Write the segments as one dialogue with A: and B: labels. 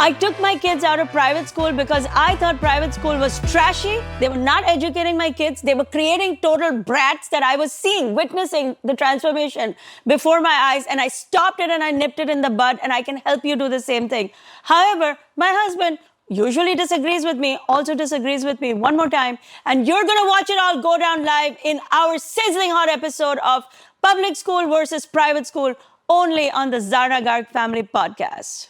A: I took my kids out of private school because I thought private school was trashy. They were not educating my kids. They were creating total brats that I was seeing, witnessing the transformation before my eyes. And I stopped it and I nipped it in the bud, and I can help you do the same thing. However, my husband usually disagrees with me, also disagrees with me one more time. And you're going to watch it all go down live in our sizzling hot episode of Public School versus Private School, only on the Zarna Garg Family Podcast.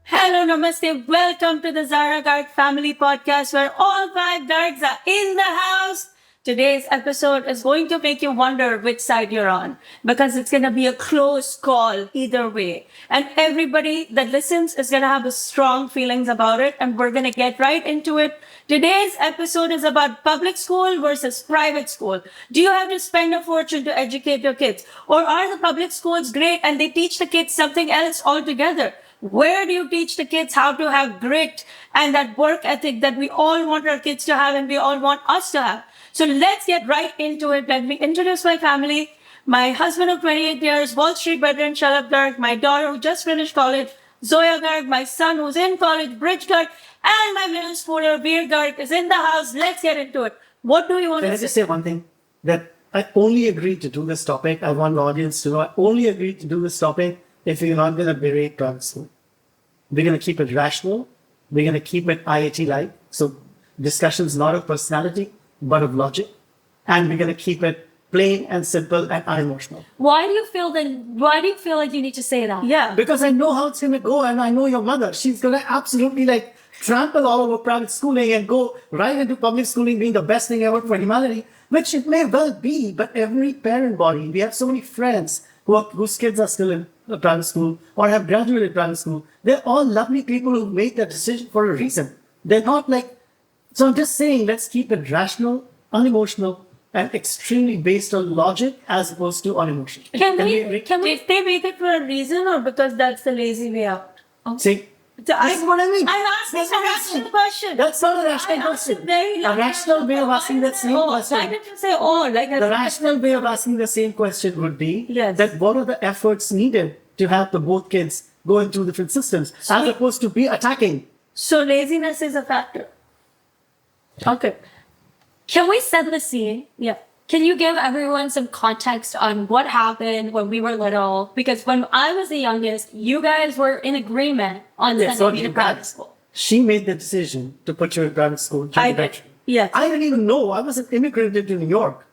A: Hello, namaste. Welcome to the Zarna Garg Family Podcast, where all 5 Gargs are in the house. Today's episode is going to make you wonder which side you're on, because it's going to be a close call either way. And everybody that listens is going to have strong feelings about it, and we're going to get right into it. Today's episode is about public school versus private school. Do you have to spend a fortune to educate your kids? Or are the public schools great and they teach the kids something else altogether? Where do you teach the kids how to have grit and that work ethic that we all want our kids to have and we all want us to have? So let's get right into it. Let me introduce my family. My husband of 28 years, Wall Street veteran Shalabh Garg, my daughter who just finished college, Zoya Garg, my son who's in college, Bridge Garg, and my middle schooler, Veer Garg, is in the house. Let's get into it. What do you want
B: Can
A: to
B: I just say one thing? That I only agreed to do this topic. I want the audience to know I only agreed to do this topic if you're not going to berate private school. We're going to keep it rational. We're going to keep it IIT-like. So discussions not of personality, but of logic. And we're going to keep it plain and simple and unemotional.
C: Why do you feel like you need to say that?
A: Yeah.
B: Because I know how it's going to go, and I know your mother. She's going to absolutely trample all over private schooling and go right into public schooling being the best thing ever for humanity, which it may well be. But every parent body, we have so many friends whose kids are still in private school or have graduated private school. They're all lovely people who made that decision for a reason. They're not so I'm just saying, let's keep it rational, unemotional, and extremely based on logic as opposed to unemotional.
A: Can we they make it for a reason or because that's the lazy way out?
B: See, that's what I mean.
A: I'm asking a rational question.
B: That's not a rational question. A rational way of asking that same question.
A: Why did you say all?
B: The rational way of asking the same question would be that what are the efforts needed to have the both kids go into different systems as opposed to be attacking.
A: So laziness is a factor. Okay.
C: Can we set the scene?
A: Yeah.
C: Can you give everyone some context on what happened when we were little? Because when I was the youngest, you guys were in agreement on sending me to private school.
B: She made the decision to put you in private school.
A: Yes.
B: I didn't even know. I was an immigrant into New York.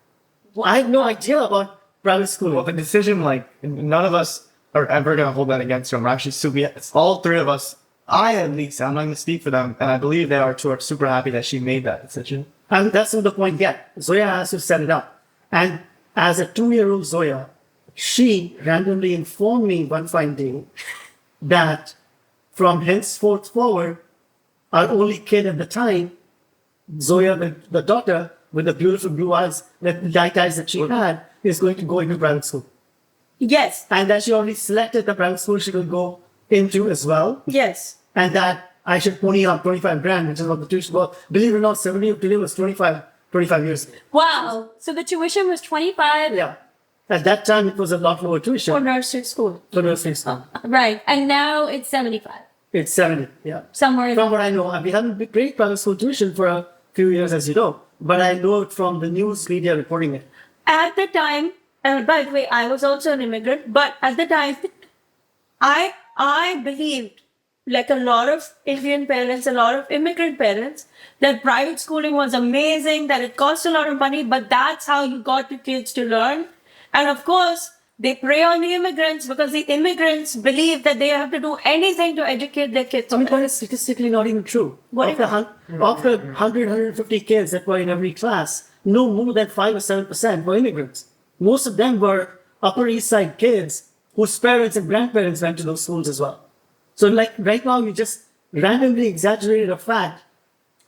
B: I had no idea about private school.
D: Well, the decision, none of us are ever going to hold that against them. We're actually all 3 of us, I at least, I'm not going to speak for them, and I believe they are too, are super happy that she made that decision.
B: And that's not the point yet. Zoya has to set it up. And as a 2-year-old Zoya, she randomly informed me one fine day that from henceforth forward, our only kid at the time, Zoya, the daughter with the beautiful blue eyes, the light eyes that she had, is going to go into private school.
A: Yes.
B: And that she already selected the private school she could go into as well.
A: Yes.
B: And that I should pony up 25 grand, which is what the tuition was. Believe it or not, 70 today was 25 years ago.
C: Wow. So the tuition was 25?
B: Yeah. At that time, it was a lot lower tuition.
A: For nursery school.
B: For nursery school.
C: Right. And now it's 75.
B: It's 70, yeah.
C: Somewhere in
B: From what I know, we haven't paid private school tuition for a few years, as you know. But I know it from the news media reporting it.
A: At the time, and by the way, I was also an immigrant, but at the time, I believed, like a lot of Indian parents, a lot of immigrant parents, that private schooling was amazing, that it cost a lot of money, but that's how you got your kids to learn. And of course, they prey on the immigrants because the immigrants believe that they have to do anything to educate their kids.
B: I mean, that is statistically not even true. Of the 100, 150 kids that were in every class, no more than 5 or 7% were immigrants. Most of them were Upper East Side kids whose parents and grandparents went to those schools as well. So right now, you just randomly exaggerated a fact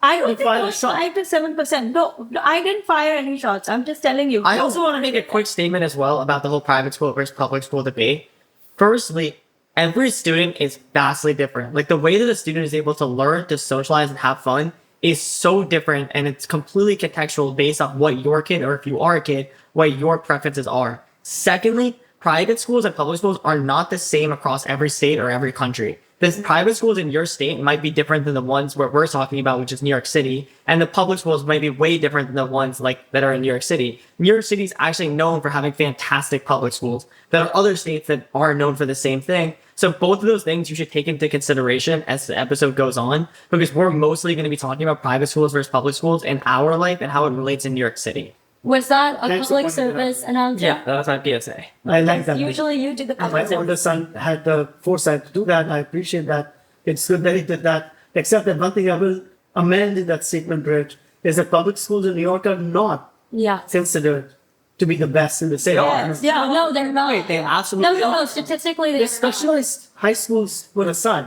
A: I don't think
B: fire
A: it
B: a
A: was
B: shot.
A: 5 to 7%. No, I didn't fire any shots. I'm just telling you.
E: I also want to make a quick statement as well about the whole private school versus public school debate. Firstly, every student is vastly different. Like the way that a student is able to learn, to socialize, and have fun is so different, and it's completely contextual based on what your kid, or if you are a kid, what your preferences are. Secondly, private schools and public schools are not the same across every state or every country. The private schools in your state might be different than the ones where we're talking about, which is New York City, and the public schools might be way different than the ones like that are in New York City. New York City is actually known for having fantastic public schools. There are other states that are known for the same thing. So both of those things you should take into consideration as the episode goes on, because we're mostly going to be talking about private schools versus public schools in our life and how it relates in New York City.
C: Was that a
B: Thanks for
C: public
B: pointing it out.
C: service announcement?
E: Yeah, that's my PSA.
B: I like that.
C: Usually you do the
B: My
C: public service.
B: older son had the foresight to do that. I appreciate that. It's good that he did that. Except that one thing I will amend in that statement, Rich, is that public schools in New York are not
C: Yeah.
B: considered to be the best in the state.
E: Yes.
C: Yeah, no, they're not.
E: Wait, they absolutely
C: No,
E: are.
C: statistically,
B: The
C: they're
B: specialized high schools were aside,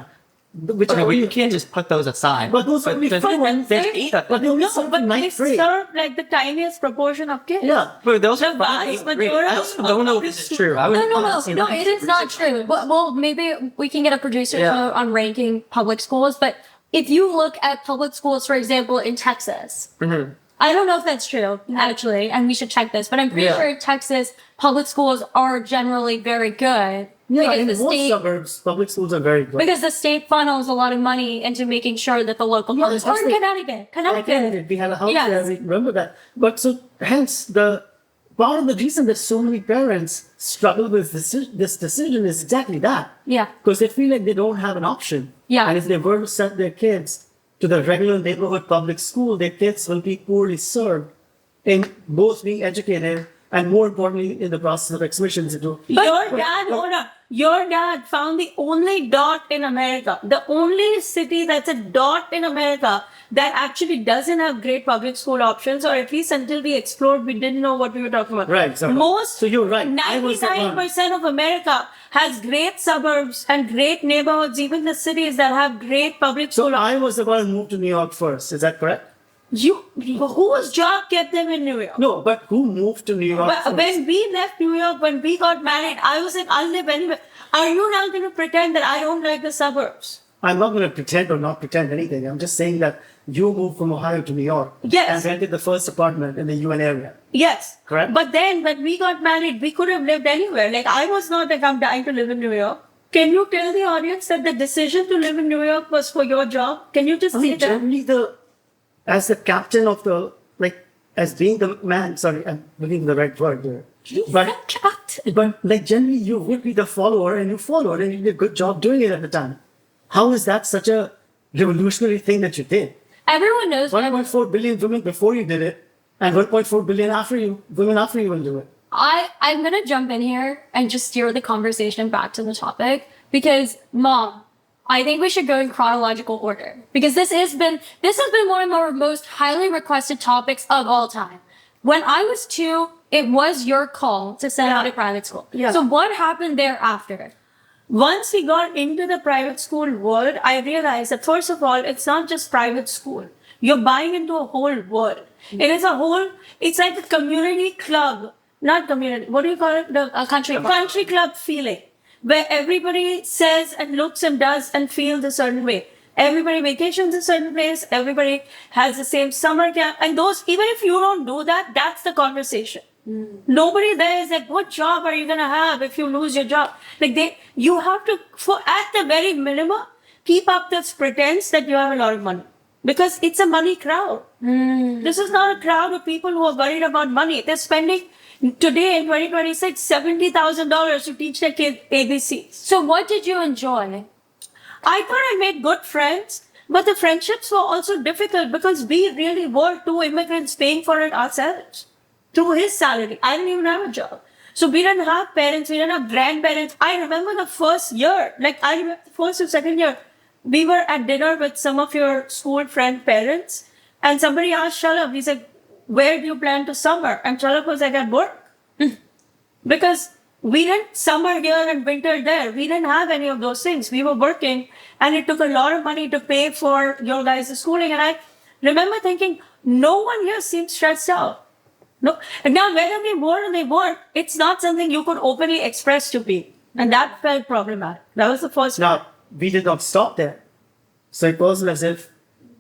B: which
E: Okay,
B: are
E: well, you
B: only,
E: can't just put those aside.
B: but those are only
E: there's-
B: few ones.
E: there's
A: they-
E: eight of
B: But
E: them.
B: they only
A: No,
B: serve
A: but
B: in
A: they
B: ninth grade.
A: serve like the tiniest proportion of kids.
B: Yeah.
E: But those
A: The
E: are
A: vast
E: eighth grade.
A: majority
E: I also don't know if this is true. I would
C: No,
E: honestly not
C: it is not true. Well, maybe we can get a producer's
E: Yeah.
C: note on ranking public schools, but if you look at public schools, for example, in Texas, I don't know if that's true, actually, and we should check this, but I'm pretty
E: Yeah.
C: sure in Texas, public schools are generally very good.
B: Yeah, in
C: because the
B: most
C: state,
B: suburbs, public schools are very good.
C: because the state funnels a lot of money into making sure that the local
B: Yeah,
C: public, or in
B: especially-
C: Connecticut,
B: Connecticut, we had a house
C: Yes.
B: there, we remember that. But so, hence, the part of the reason that so many parents struggle with this decision is exactly that.
C: Yeah.
B: Because they feel like they don't have an option.
C: Yeah.
B: And if they were to send their kids to the regular neighborhood public school, their kids will be poorly served in both being educated and, more importantly, in the process of exhibitions into.
A: Your dad found the only dot in America, the only city that's a dot in America that actually doesn't have great public school options, or at least until we explored, we didn't know what we were talking about.
B: Right, so-
A: Most,
B: so you're right. I was the one.
A: 99% of America has great suburbs and great neighborhoods, even the cities that have great public
B: So
A: school
B: I was the one who moved to New York first. Is that correct?
A: Whose job kept them in New York?
B: No, but who moved to New York
A: But
B: first?
A: when we left New York, when we got married, I was like, I'll live anywhere. Are you now going to pretend that I don't like the suburbs?
B: I'm not going to pretend or not pretend anything. I'm just saying that you moved from Ohio to New York.
A: Yes.
B: And rented the first apartment in the UN area.
A: Yes.
B: Correct.
A: But then when we got married, we could have lived anywhere. Like, I was not like, I'm dying to live in New York. Can you tell the audience that the decision to live in New York was for your job? Can you just say that?
B: Generally, as the captain of the, like, as being the man, sorry, I'm looking the right word there. But like generally you would be the follower and you followed and you did a good job doing it at the time. How is that such a revolutionary thing that you did?
C: Everyone knows.
B: 1.4 billion women before you did it and 1.4 billion women after you will do it.
C: I'm gonna jump in here and just steer the conversation back to the topic because, Mom, I think we should go in chronological order because this has been one of our most highly requested topics of all time. When I was 2, it was your call to send out a private school.
A: Yeah.
C: So what happened thereafter?
A: Once we got into the private school world, I realized that first of all, it's not just private school. You're buying into a whole world. It's like a community club, not community, what do you call it?
C: A country club.
A: Country club feeling, where everybody says and looks and does and feels a certain way. Everybody vacations a certain place, everybody has the same summer camp, and those, even if you don't do that, that's the conversation. Nobody there is like, what job are you gonna have if you lose your job? Like you have to, at the very minimum, keep up this pretense that you have a lot of money. Because it's a money crowd. This is not a crowd of people who are worried about money. They're spending today in 2026, $70,000 to teach their kids ABCs.
C: So what did you enjoy?
A: I thought I made good friends, but the friendships were also difficult because we really were 2 immigrants paying for it ourselves through his salary. I didn't even have a job. So we didn't have parents, we didn't have grandparents. I remember the first year, the first or second year, we were at dinner with some of your school friend parents, and somebody asked Shalab, he said, where do you plan to summer? And Shalab was like, at work. Because we didn't summer here and winter there. We didn't have any of those things. We were working, and it took a lot of money to pay for your guys' schooling. And remember thinking, no one here seems stressed out. No. And now, whether they were or they weren't, it's not something you could openly express to people. And that felt problematic. That was the first one.
B: Now, we did not stop there. So it wasn't as if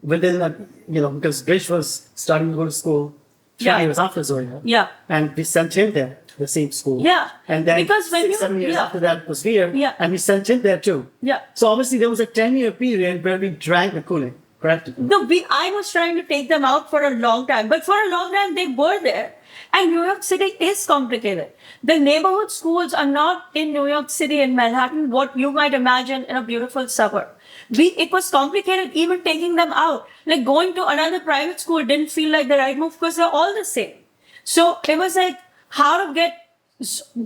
B: within a, because Grish was starting to go to school 3
A: Yeah.
B: years after Zoya.
A: Yeah.
B: And we sent him there to the same school.
A: Yeah.
B: And then
A: Because when
B: 7 years
A: yeah.
B: after that was Veer.
A: Yeah.
B: And we sent him there too.
A: Yeah.
B: So obviously there was a 10-year period where we drank the Kool-Aid, correct?
A: No, I was trying to take them out for a long time, but for a long time they were there. And New York City is complicated. The neighborhood schools are not in New York City and Manhattan what you might imagine in a beautiful suburb. It was complicated even taking them out. Like going to another private school didn't feel like the right move because they're all the same. So it was like how to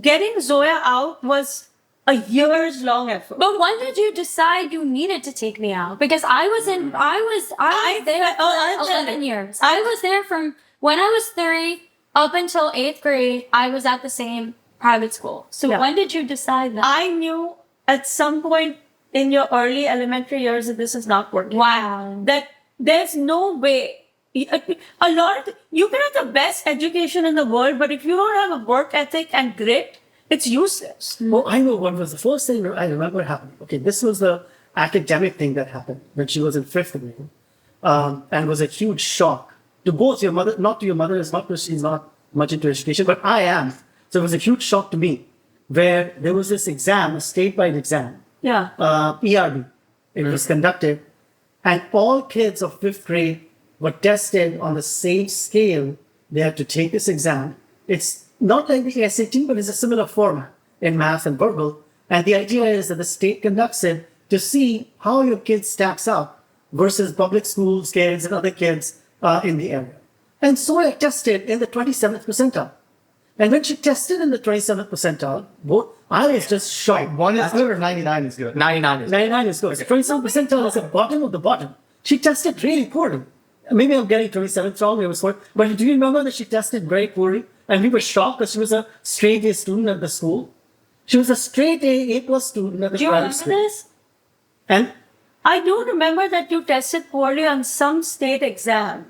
A: getting Zoya out was a years long effort.
C: But when did you decide you needed to take me out? Because I was there
A: I
C: 11 years. I was there from when I was 3 up until 8th grade. I was at the same private school. So
A: Yeah.
C: when did you decide that?
A: I knew at some point in your early elementary years that this is not working.
C: Wow.
A: That there's no way. You can have the best education in the world, but if you don't have a work ethic and grit, it's useless.
B: Well, I know what was the first thing I remember happening. Okay, this was the academic thing that happened when she was in 5th grade. And was a huge shock to both your mother, not to your mother, it's not because she's not much into education, but I am. So it was a huge shock to me where there was this exam, a statewide exam,
A: Yeah.
B: ERB. It was conducted, and all kids of 5th grade were tested on the same scale. They had to take this exam. It's not like the SAT, but it's a similar format in math and verbal. And the idea is that the state conducts it to see how your kid stacks up versus public schools kids and other kids in the area. And so I tested in the 27th percentile. And when she tested in the 27th percentile, I was just shocked.
D: 1 is good or 99 is good?
E: 99 is
B: 99 is good. 27 percentile is the bottom of the bottom. She tested really poorly. Maybe I'm getting 27th wrong. It was 4. But do you remember that she tested very poorly? And we were shocked because she was a straight A student at the school. She was a straight A plus student at the
A: Do you
B: private
A: remember
B: school.
A: this?
B: And
A: I do remember that you tested poorly on some state exam.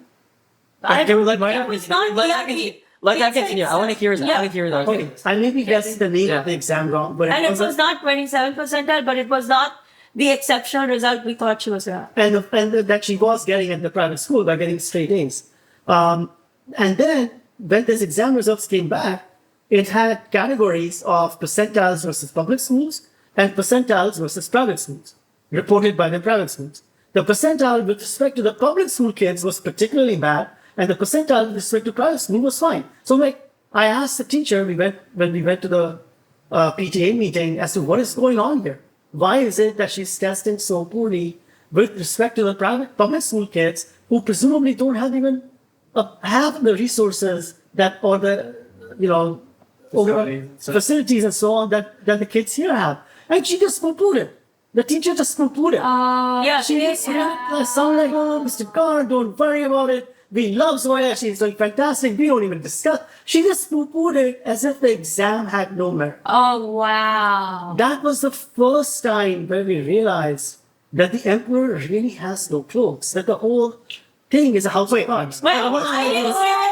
E: Okay, well,
A: It was not
E: let that
A: ERB.
E: continue. Let that continue. I want to hear that. I want to hear those.
B: okay, I maybe guessed the name
E: Yeah.
B: of the exam wrong, but
A: And it
B: was
A: was not 27 percentile, but it was not the exceptional result we thought she was at.
B: and that she was getting at the private school by getting straight A's. And then when these exam results came back, it had categories of percentiles versus public schools and percentiles versus private schools, reported by the private schools. The percentile with respect to the public school kids was particularly bad, and the percentile with respect to private school was fine. So I asked the teacher, when we went to the PTA meeting, as to what is going on here. Why is it that she's testing so poorly with respect to the public school kids who presumably don't have even have the resources that or the facilities and so on that the kids here have, and she just poo-pooed it. The teacher just poo-pooed it.
A: Yeah,
B: She just sound like, oh, Mr. Garg, don't worry about it. We love Zoya. She's doing fantastic. We don't even discuss. She just poo-pooed it as if the exam had no merit.
C: Oh, wow.
B: That was the first time where we realized that the emperor really has no clothes. That the whole thing is a house of cards.
A: Well, I didn't say it.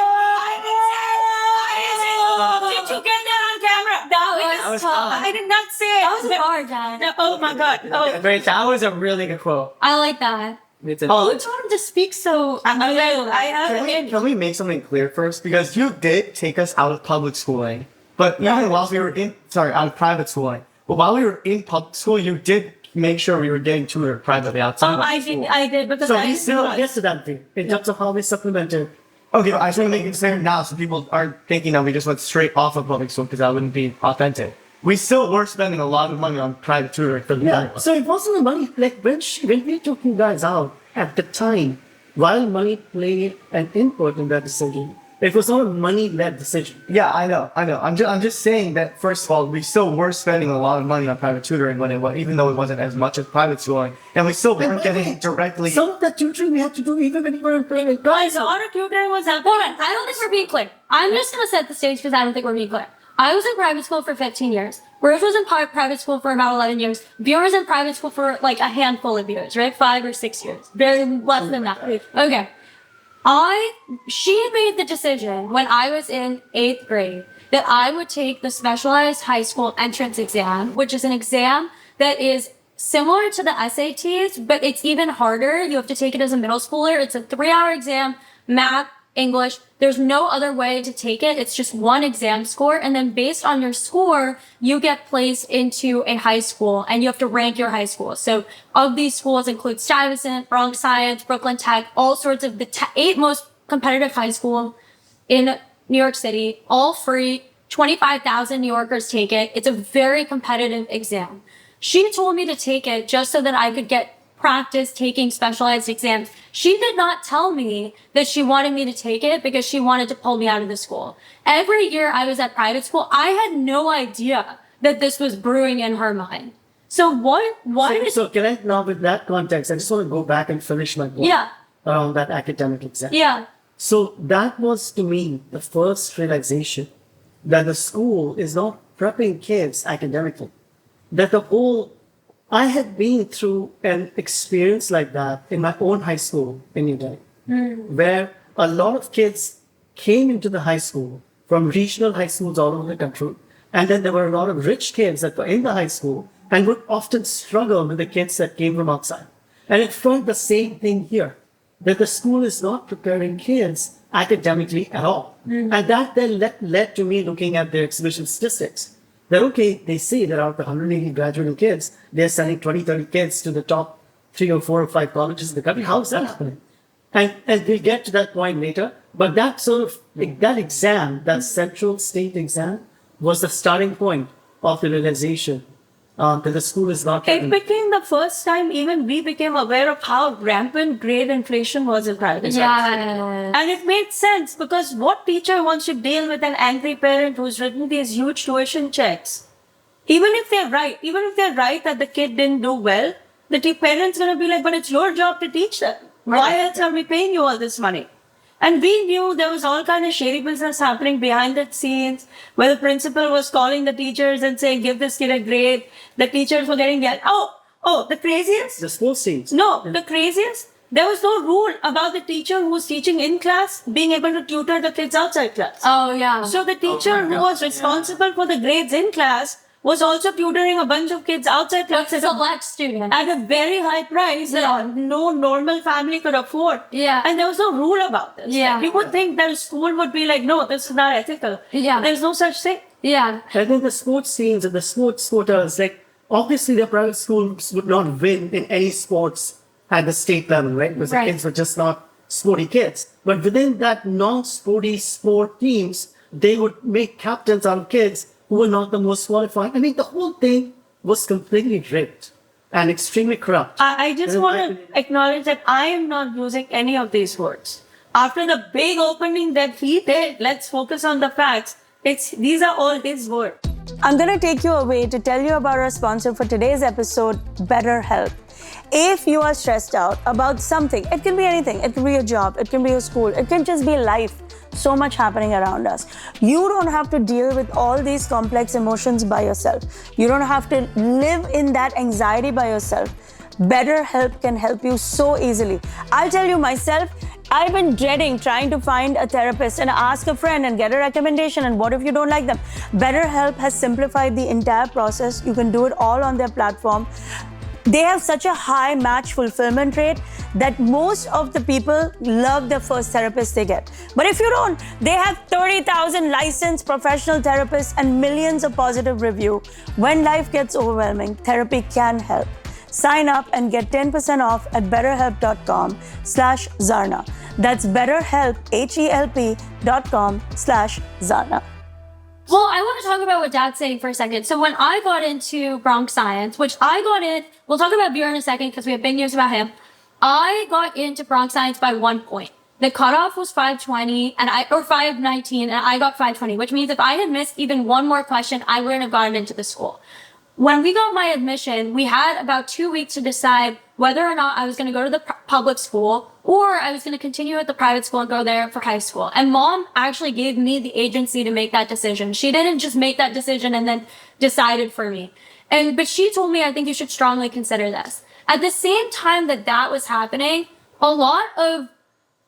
A: Did you get that on camera?
C: That was tough.
A: I did not say it.
C: That was hard, Dad.
A: No, oh my God. Oh.
E: Wait, that was a really good quote.
C: I like that.
E: It's a,
C: You told him to speak so.
A: I have
D: Can we make something clear first? Because you did take us out of public schooling, but even while we were out of private schooling, but while we were in public school, you did make sure we were getting tutored privately outside.
A: I did because
B: So
A: I
B: we still get to that thing in terms of how we supplemented.
D: Okay, I just want to make it clear now so people aren't thinking that we just went straight off of public school because that wouldn't be authentic. We still were spending a lot of money on private tutoring for the young ones.
B: So it wasn't the money. Like when we took you guys out at the time, while money played an input in that decision, it was not a money-led decision.
D: Yeah, I know. I'm just saying that first of all, we still were spending a lot of money on private tutoring even though it wasn't as much as private schooling, and we still weren't getting it directly.
B: Some of that tutoring we had to do even when we were in private.
A: Guys, honor tutoring was happening.
C: Hold on. I don't think we're being clear. I'm just going to set the stage because I don't think we're being clear. I was in private school for 15 years. Rose was in private school for about 11 years. Bjorn was in private school for like a handful of years, right? 5 or 6 years. Very less than that. Okay. She made the decision when I was in 8th grade that I would take the specialized high school entrance exam, which is an exam that is similar to the SATs, but it's even harder. You have to take it as a middle schooler. It's a 3-hour exam, math, English. There's no other way to take it. It's just one exam score. And then based on your score, you get placed into a high school and you have to rank your high school. So of these schools include Stuyvesant, Bronx Science, Brooklyn Tech, all sorts of the 8 most competitive high school in New York City, all free. 25,000 New Yorkers take it. It's a very competitive exam. She told me to take it just so that I could get practice taking specialized exams. She did not tell me that she wanted me to take it because she wanted to pull me out of the school. Every year I was at private school, I had no idea that this was brewing in her mind. So
B: So can I now, with that context, I just want to go back and finish my point
C: Yeah.
B: around that academic exam.
C: Yeah.
B: So that was to me the first realization that the school is not prepping kids academically. That I had been through an experience like that in my own high school in New Delhi, where a lot of kids came into the high school from regional high schools all over the country. And then there were a lot of rich kids that were in the high school and would often struggle with the kids that came from outside. And it felt the same thing here, that the school is not preparing kids academically at all. And that then led to me looking at their exhibition statistics. That, okay, they say that out of the 180 graduating kids, they're sending 20, 30 kids to the top 3 or 4 or 5 colleges in the country. How is that happening? And we'll get to that point later. But that that exam, that central state exam, was the starting point of the realization that the school is not...
A: It became the first time even we became aware of how rampant grade inflation was in private schools.
C: Yeah.
A: And it made sense because what teacher wants to deal with an angry parent who's written these huge tuition checks? Even if they're right that the kid didn't do well, the parent's going to be like, but it's your job to teach them. Why else are we paying you all this money? And we knew there was all kind of shady business happening behind the scenes where the principal was calling the teachers and saying, give this kid a grade. The teachers were getting yelled. Oh, the craziest?
B: The school scenes.
A: No, the craziest? There was no rule about the teacher who was teaching in class being able to tutor the kids outside class.
C: Oh, yeah.
A: So the teacher who was responsible for the grades in class was also tutoring a bunch of kids outside class
C: select student.
A: at a very high price that no normal family could afford.
C: Yeah.
A: And there was no rule about this.
C: Yeah.
A: You would think that a school would be like, no, this is not ethical.
C: Yeah.
A: There's no such thing.
C: Yeah.
B: And then the sports scenes and the sports quotas, like, obviously the private schools would not win in any sports at the state level, right? Because the kids were just not sporty kids. But within that non-sporty sport teams, they would make captains out of kids who were not the most qualified. I mean, the whole thing was completely rigged and extremely corrupt.
A: I just want to acknowledge that I am not using any of these words. After the big opening that he did, let's focus on the facts. These are all his words. I'm going to take you away to tell you about our sponsor for today's episode, BetterHelp. If you are stressed out about something, it can be anything. It can be your job, it can be your school, it can just be life. So much happening around us. You don't have to deal with all these complex emotions by yourself. You don't have to live in that anxiety by yourself. BetterHelp can help you so easily. I'll tell you myself, I've been dreading trying to find a therapist and ask a friend and get a recommendation, and what if you don't like them? BetterHelp has simplified the entire process. You can do it all on their platform. They have such a high match fulfillment rate that most of the people love the first therapist they get. But if you don't, they have 30,000 licensed professional therapists and millions of positive reviews. When life gets overwhelming, therapy can help. Sign up and get 10% off at betterhelp.com/Zarna. That's betterhelp, HELP.com/Zarna.
C: Well, I want to talk about what Dad's saying for a second. So when I got into Bronx Science, we'll talk about Beer in a second because we have big news about him. I got into Bronx Science by 1 point. The cutoff was 520 or 519 and I got 520, which means if I had missed even one more question, I wouldn't have gotten into the school. When we got my admission, we had about 2 weeks to decide whether or not I was going to go to the public school or I was going to continue at the private school and go there for high school. And Mom actually gave me the agency to make that decision. She didn't just make that decision and then decided for me. But she told me, I think you should strongly consider this. At the same time that was happening, a lot of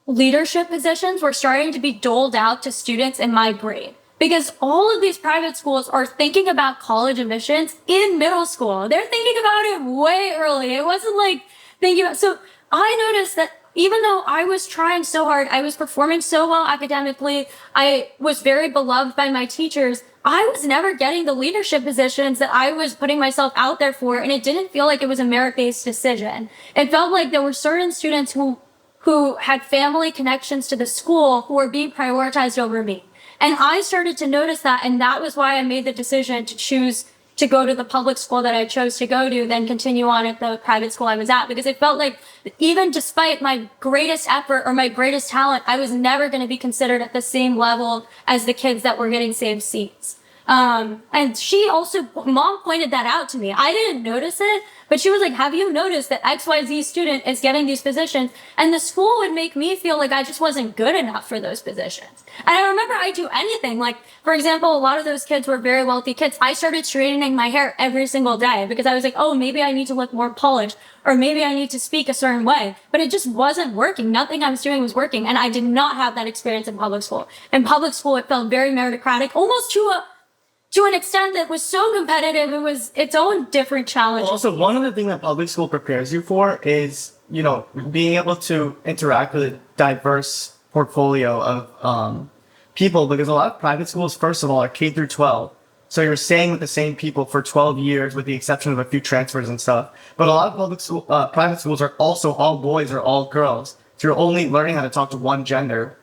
C: leadership positions were starting to be doled out to students in my grade. Because all of these private schools are thinking about college admissions in middle school. They're thinking about it way early. It wasn't like thinking about, so I noticed that even though I was trying so hard, I was performing so well academically, I was very beloved by my teachers, I was never getting the leadership positions that I was putting myself out there for, and it didn't feel like it was a merit-based decision. It felt like there were certain students who had family connections to the school who were being prioritized over me. And I started to notice that, and that was why I made the decision to choose to go to the public school that I chose to go to, then continue on at the private school I was at, because it felt like even despite my greatest effort or my greatest talent, I was never going to be considered at the same level as the kids that were getting same seats. And she also, mom pointed that out to me. I didn't notice it, but she was like, have you noticed that XYZ student is getting these positions? And the school would make me feel like I just wasn't good enough for those positions. And I remember I'd do anything. Like, for example, a lot of those kids were very wealthy kids. I started straightening my hair every single day because I was like, oh, maybe I need to look more polished, or maybe I need to speak a certain way. But it just wasn't working. Nothing I was doing was working. And I did not have that experience in public school. In public school, it felt very meritocratic, almost to an extent that was so competitive, it was its own different challenge.
D: Also, one other thing that public school prepares you for is, being able to interact with a diverse portfolio of people, because a lot of private schools, first of all, are K through 12. So you're staying with the same people for 12 years with the exception of a few transfers and stuff. But a lot of private schools are also all boys or all girls. So you're only learning how to talk to one gender.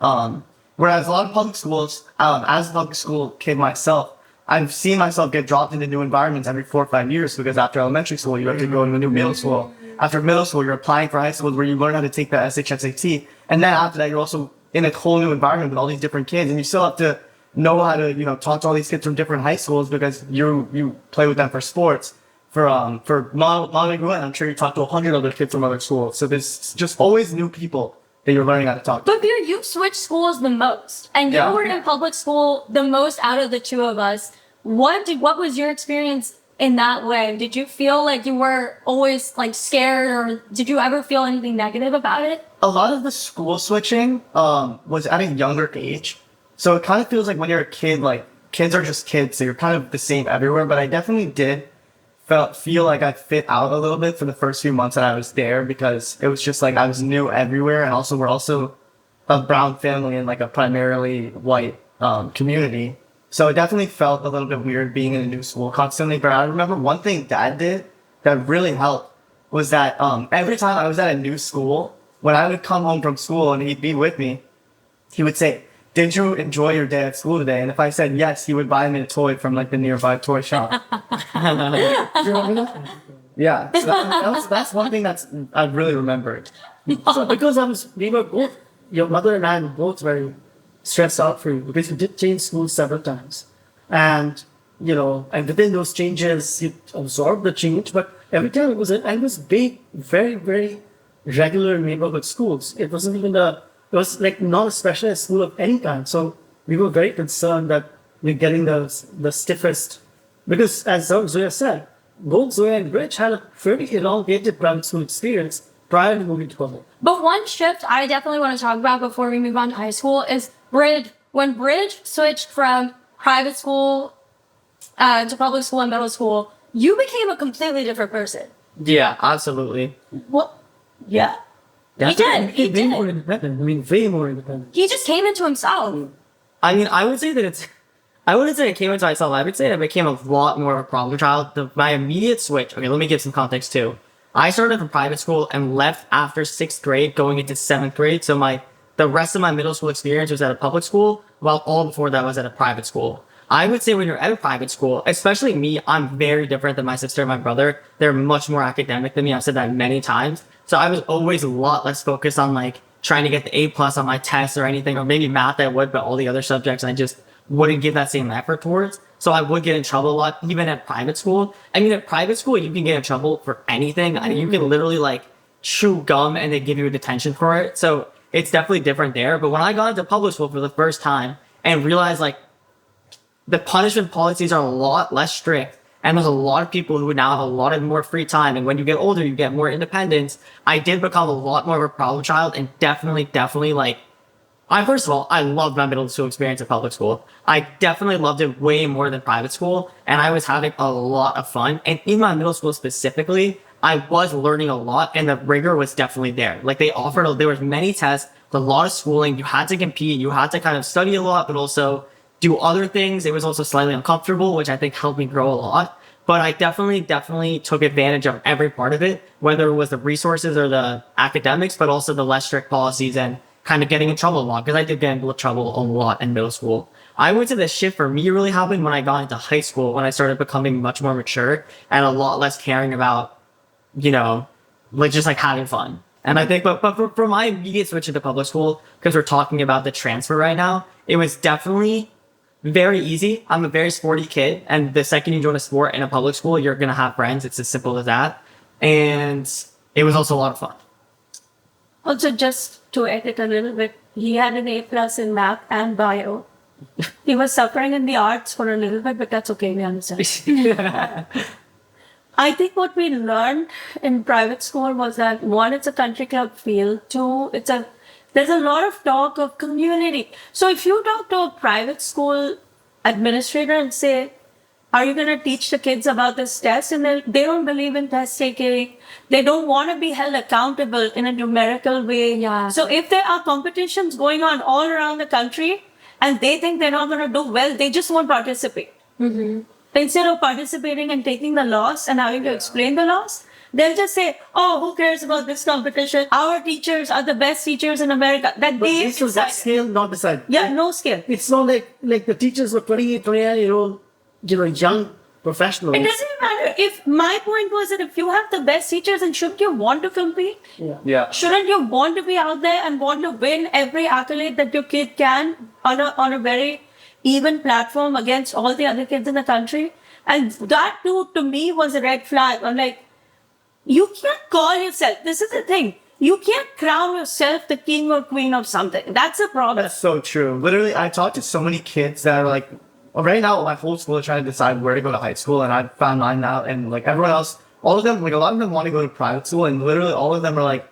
D: Whereas a lot of public schools, as a public school kid myself, I've seen myself get dropped into new environments every 4 or 5 years, because after elementary school, you have to go into a new middle school. After middle school, you're applying for high school where you learn how to take the SHSAT. And then after that, you're also in a whole new environment with all these different kids. And you still have to know how to, talk to all these kids from different high schools, because you play with them for sports. For Monarch, I'm sure you talk to 100 other kids from other schools. So there's just always new people that you're learning how to talk to.
C: But you switched schools the most, and you were in public school the most out of the two of us. What was your experience in that way? Did you feel like you were always like scared, or did you ever feel anything negative about it?
D: A lot of the school switching was at a younger age. So it kind of feels like when you're a kid, like kids are just kids, so you're kind of the same everywhere. But I definitely did feel like I fit out a little bit for the first few months that I was there, because it was just like I was new everywhere, and also we're also a brown family in like a primarily white community. So it definitely felt a little bit weird being in a new school constantly. But I remember one thing Dad did that really helped was that every time I was at a new school, when I would come home from school and he'd be with me, he would say, "Did you enjoy your day at school today?" And if I said yes, he would buy me a toy from like the nearby toy shop. Do you remember that? Yeah, so that's one thing I've really remembered.
B: So because we were both, your mother and I were both very stressed out for you, because you did change schools several times. And, and within those changes, you absorbed the change, but every time it was big, very, very regular neighborhood schools. It wasn't even it was like not a specialized school of any kind. So we were very concerned that we're getting the stiffest, because as Zoya said, both Zoya and Bridge had a fairly elongated private school experience prior to moving to public.
C: But one shift I definitely want to talk about before we move on to high school is Bridge. When Bridge switched from private school to public school and middle school, you became a completely different person.
E: Yeah, absolutely.
A: Well, yeah.
C: He did. He
B: Way more
C: did.
B: independent. I mean, way more independent.
C: He just came into himself.
E: I mean, I wouldn't say it came into myself. I would say I became a lot more of a problem child. My immediate switch. Okay, let me give some context too. I started from private school and left after 6th grade, going into 7th grade. So the rest of my middle school experience was at a public school, while all before that was at a private school. I would say when you're at a private school, especially me, I'm very different than my sister and my brother. They're much more academic than me. I've said that many times. So I was always a lot less focused on like trying to get the A+ on my tests or anything, or maybe math I would, but all the other subjects I just wouldn't give that same effort towards. So I would get in trouble a lot, even at private school. I mean, at private school, you can get in trouble for anything. I mean, you can literally like chew gum and they give you a detention for it. So it's definitely different there. But when I got into public school for the first time and realized like the punishment policies are a lot less strict, And there's a lot of people who now have a lot of more free time. And when you get older, you get more independence. I did become a lot more of a problem child, and definitely like, first of all, I loved my middle school experience at public school. I definitely loved it way more than private school, and I was having a lot of fun. And in my middle school specifically, I was learning a lot, and the rigor was definitely there. Like there was many tests, a lot of schooling. You had to compete. You had to kind of study a lot, but also do other things. It was also slightly uncomfortable, which I think helped me grow a lot. But I definitely took advantage of every part of it, whether it was the resources or the academics, but also the less strict policies and kind of getting in trouble a lot, because I did get into trouble a lot in middle school. I would say the shift for me really happened when I got into high school, when I started becoming much more mature and a lot less caring about, like just like having fun. And I think, but for my immediate switch into public school, because we're talking about the transfer right now, it was definitely very easy. I'm a very sporty kid, and the second you join a sport in a public school, you're gonna have friends. It's as simple as that. And it was also a lot of fun.
A: Also, just to edit a little bit, he had an A+ in math and bio. He was suffering in the arts for a little bit, but that's okay, we understand. I think what we learned in private school was that one, it's a country club feel. Two, there's a lot of talk of community. So if you talk to a private school administrator and say, are you going to teach the kids about this test? And they don't believe in test taking. They don't want to be held accountable in a numerical way.
C: Yeah.
A: So if there are competitions going on all around the country and they think they're not going to do well, they just won't participate.
C: Mm-hmm.
A: Instead of participating and taking the loss and having to explain the loss, they'll just say, oh, who cares about this competition? Our teachers are the best teachers in America. That
B: But
A: they
B: this was that scale, not the side.
A: Yeah, no skill.
B: It's not like the teachers were 28, 29-year-old, young professionals.
A: It doesn't matter. If my point was that if you have the best teachers, then shouldn't you want to compete?
D: Yeah.
A: Shouldn't you want to be out there and want to win every accolade that your kid can on a very even platform against all the other kids in the country? And that too, to me, was a red flag. I'm like, you can't call yourself, this is the thing, you can't crown yourself the king or queen of something. That's a problem.
D: That's so true. Literally, I talked to so many kids that are like, right now, my whole school is trying to decide where to go to high school, and I found mine out, and like everyone else, all of them, like a lot of them want to go to private school, and literally all of them are like,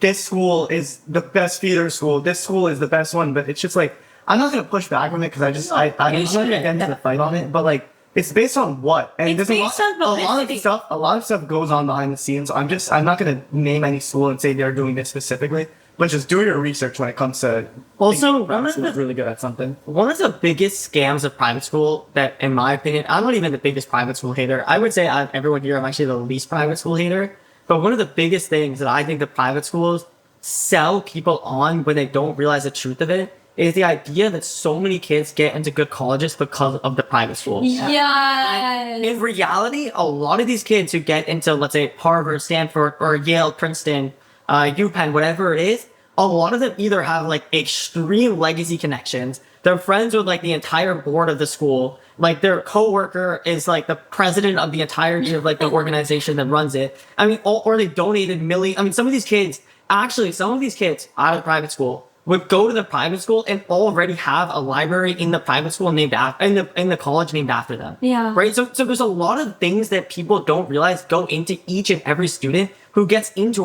D: this school is the best feeder school, this school is the best one, but it's just like, I'm not going to push back on it because I'm just not going to get into the fight on it, but like, it's based on what? And
A: It's
D: there's
A: based on publicity.
D: a lot of stuff goes on behind the scenes. I'm not going to name any school and say they're doing this specifically, but just do your research when it comes to.
E: Also,
D: private school is really good at something.
E: One of the biggest scams of private school that, in my opinion, I'm not even the biggest private school hater. I would say out of everyone here, I'm actually the least private school hater. But one of the biggest things that I think the private schools sell people on when they don't realize the truth of it is the idea that so many kids get into good colleges because of the private schools.
C: Yes.
E: In reality, a lot of these kids who get into, let's say, Harvard, Stanford, or Yale, Princeton, UPenn, whatever it is, a lot of them either have like extreme legacy connections. They're friends with like the entire board of the school. Like their coworker is like the president of the entirety of like the organization that runs it. I mean, or they donated millions. I mean, some of these kids out of private school would go to the private school and already have a library in the private school named after, in the college named after them.
C: Yeah.
E: Right. So there's a lot of things that people don't realize go into each and every student who gets into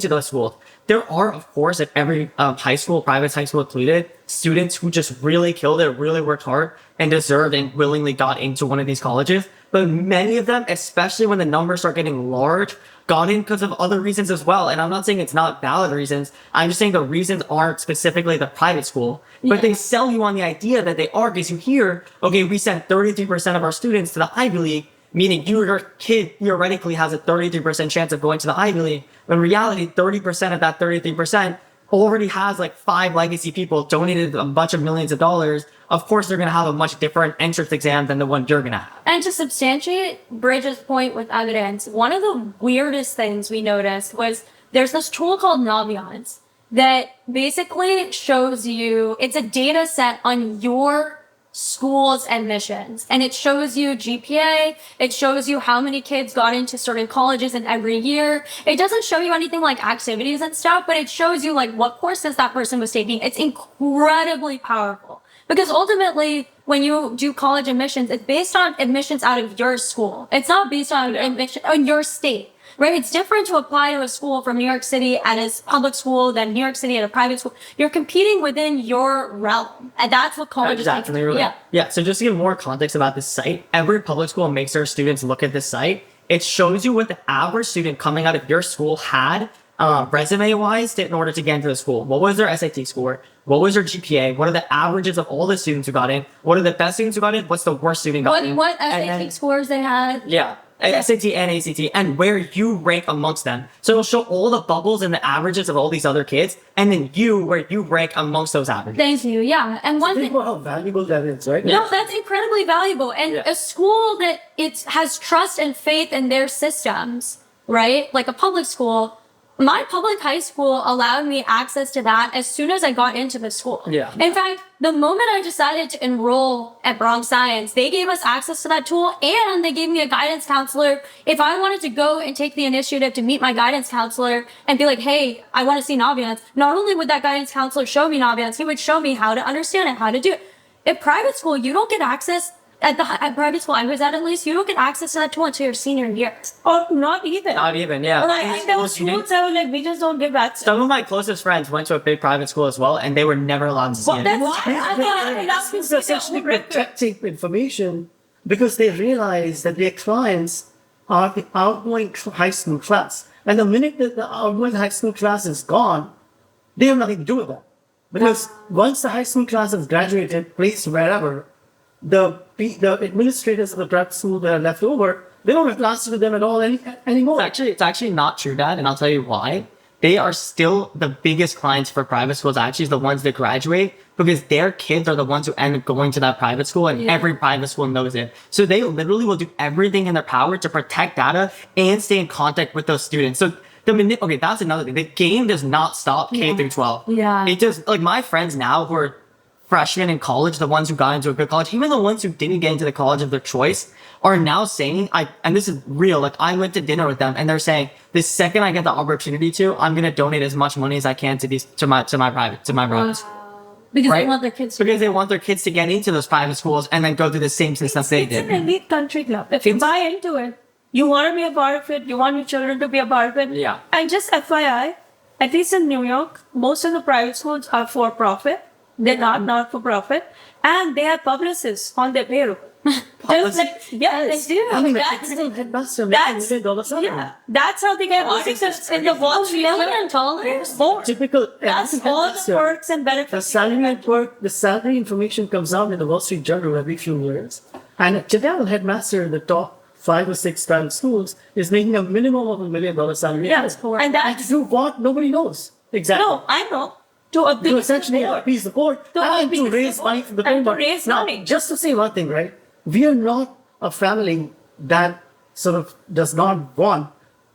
E: those schools. There are, of course, at every high school, private high school included, students who just really killed it, really worked hard, and deserved and willingly got into one of these colleges. But many of them, especially when the numbers start getting large, got in because of other reasons as well. And I'm not saying it's not valid reasons. I'm just saying the reasons aren't specifically the private school. But they sell you on the idea that they are, because you hear, okay, we sent 33% of our students to the Ivy League, meaning your kid theoretically has a 33% chance of going to the Ivy League. But in reality, 30% of that 33% already has like 5 legacy people donated a bunch of millions of dollars. Of course, they're going to have a much different entrance exam than the one you're going to have.
C: And to substantiate Bridget's point with evidence, one of the weirdest things we noticed was there's this tool called Naviance that basically shows you, it's a data set on your school's admissions, and it shows you GPA, it shows you how many kids got into certain colleges in every year. It doesn't show you anything like activities and stuff, but it shows you like what courses that person was taking. It's incredibly powerful. Because ultimately, when you do college admissions, it's based on admissions out of your school. It's not based on admission on your state, right? It's different to apply to a school from New York City and it's public school than New York City at a private school. You're competing within your realm, and that's what college
E: Exactly.
C: is. Yeah.
E: Yeah. So just to give more context about this site, every public school makes their students look at this site. It shows you what the average student coming out of your school had resume-wise in order to get into the school. What was their SAT score? What was their GPA? What are the averages of all the students who got in? What are the best students who got in? What's the worst student got in?
C: What
E: And
C: SAT
E: then-
C: scores they had?
E: Yeah. SAT and ACT, and where you rank amongst them. So it'll show all the bubbles and the averages of all these other kids, and then where you rank amongst those averages.
C: Thank you. Yeah. And one
B: Think
C: thing.
B: about how valuable that is, right?
C: No, that's incredibly valuable. And
E: Yeah.
C: a school that has trust and faith in their systems, right? Like a public school. My public high school allowed me access to that as soon as I got into the school.
E: Yeah.
C: In fact, the moment I decided to enroll at Bronx Science, they gave us access to that tool and they gave me a guidance counselor. If I wanted to go and take the initiative to meet my guidance counselor and be like, hey, I want to see Naviance, not only would that guidance counselor show me Naviance, he would show me how to understand it, how to do it. At private school, you don't get access. At private school I was at least, you don't get access to that tool until your senior year.
A: Or not even.
E: Not even, yeah.
A: Well, I think there were schools that were like, we just don't give access.
E: Some of my closest friends went to a big private school as well, and they were never allowed to see
A: Well,
E: it.
A: that's why I thought I love to
B: Schools
A: see
B: are
A: their
B: essentially
A: own record.
B: protecting information because they realize that their clients are the outgoing high school class. And the minute that the outgoing high school class is gone, they have nothing to do with that. Because once the high school class has graduated, placed wherever, the administrators of the prep school that are left over, they don't have classes with them at all anymore.
E: It's actually not true, Dad, and I'll tell you why. They are still the biggest clients for private schools, actually, is the ones that graduate, because their kids are the ones who end up going to that private school, and every private school knows it. So they literally will do everything in their power to protect data and stay in contact with those students. So okay, that's another thing. The game does not stop K through 12.
C: Yeah.
E: It just, like, my friends now who are freshmen in college, the ones who got into a good college, even the ones who didn't get into the college of their choice, are now saying, and this is real, like, I went to dinner with them and they're saying, the second I get the opportunity to, I'm going to donate as much money as I can to my brothers.
C: Because
E: Right?
C: they want their kids to
E: Because they want their kids to get into those private schools and then go through the same system they
A: It's an
E: did.
A: elite country club. If you buy into it, you want to be a part of it, you want your children to be a part of it.
E: Yeah.
A: And just FYI, at least in New York, most of the private schools are for profit. They're not for profit. And they have publicists on their payroll. Just like, yes,
C: They do.
B: I mean,
A: That's-
B: the headmaster
A: that's-
B: making $1 million salary.
A: Yeah, that's how they get articles in the Wall Street Journal. More.
B: Typical.
A: That's all the perks and
B: The
A: benefits.
B: salary information comes out in the Wall Street Journal every few years. And a typical headmaster in the top 5 or 6 private schools is making a minimum of $1 million salary.
A: Yes, and
B: And
A: that's
B: to do what? Nobody knows. Exactly.
A: no, I know. To
B: To
A: appease
B: essentially
A: the board.
B: appease the board
A: To
B: and to
A: appease the
B: raise
A: board.
B: money from the
A: And to
B: board.
A: raise
B: Now,
A: money.
B: just to say one thing, right? We are not a family that sort of does not want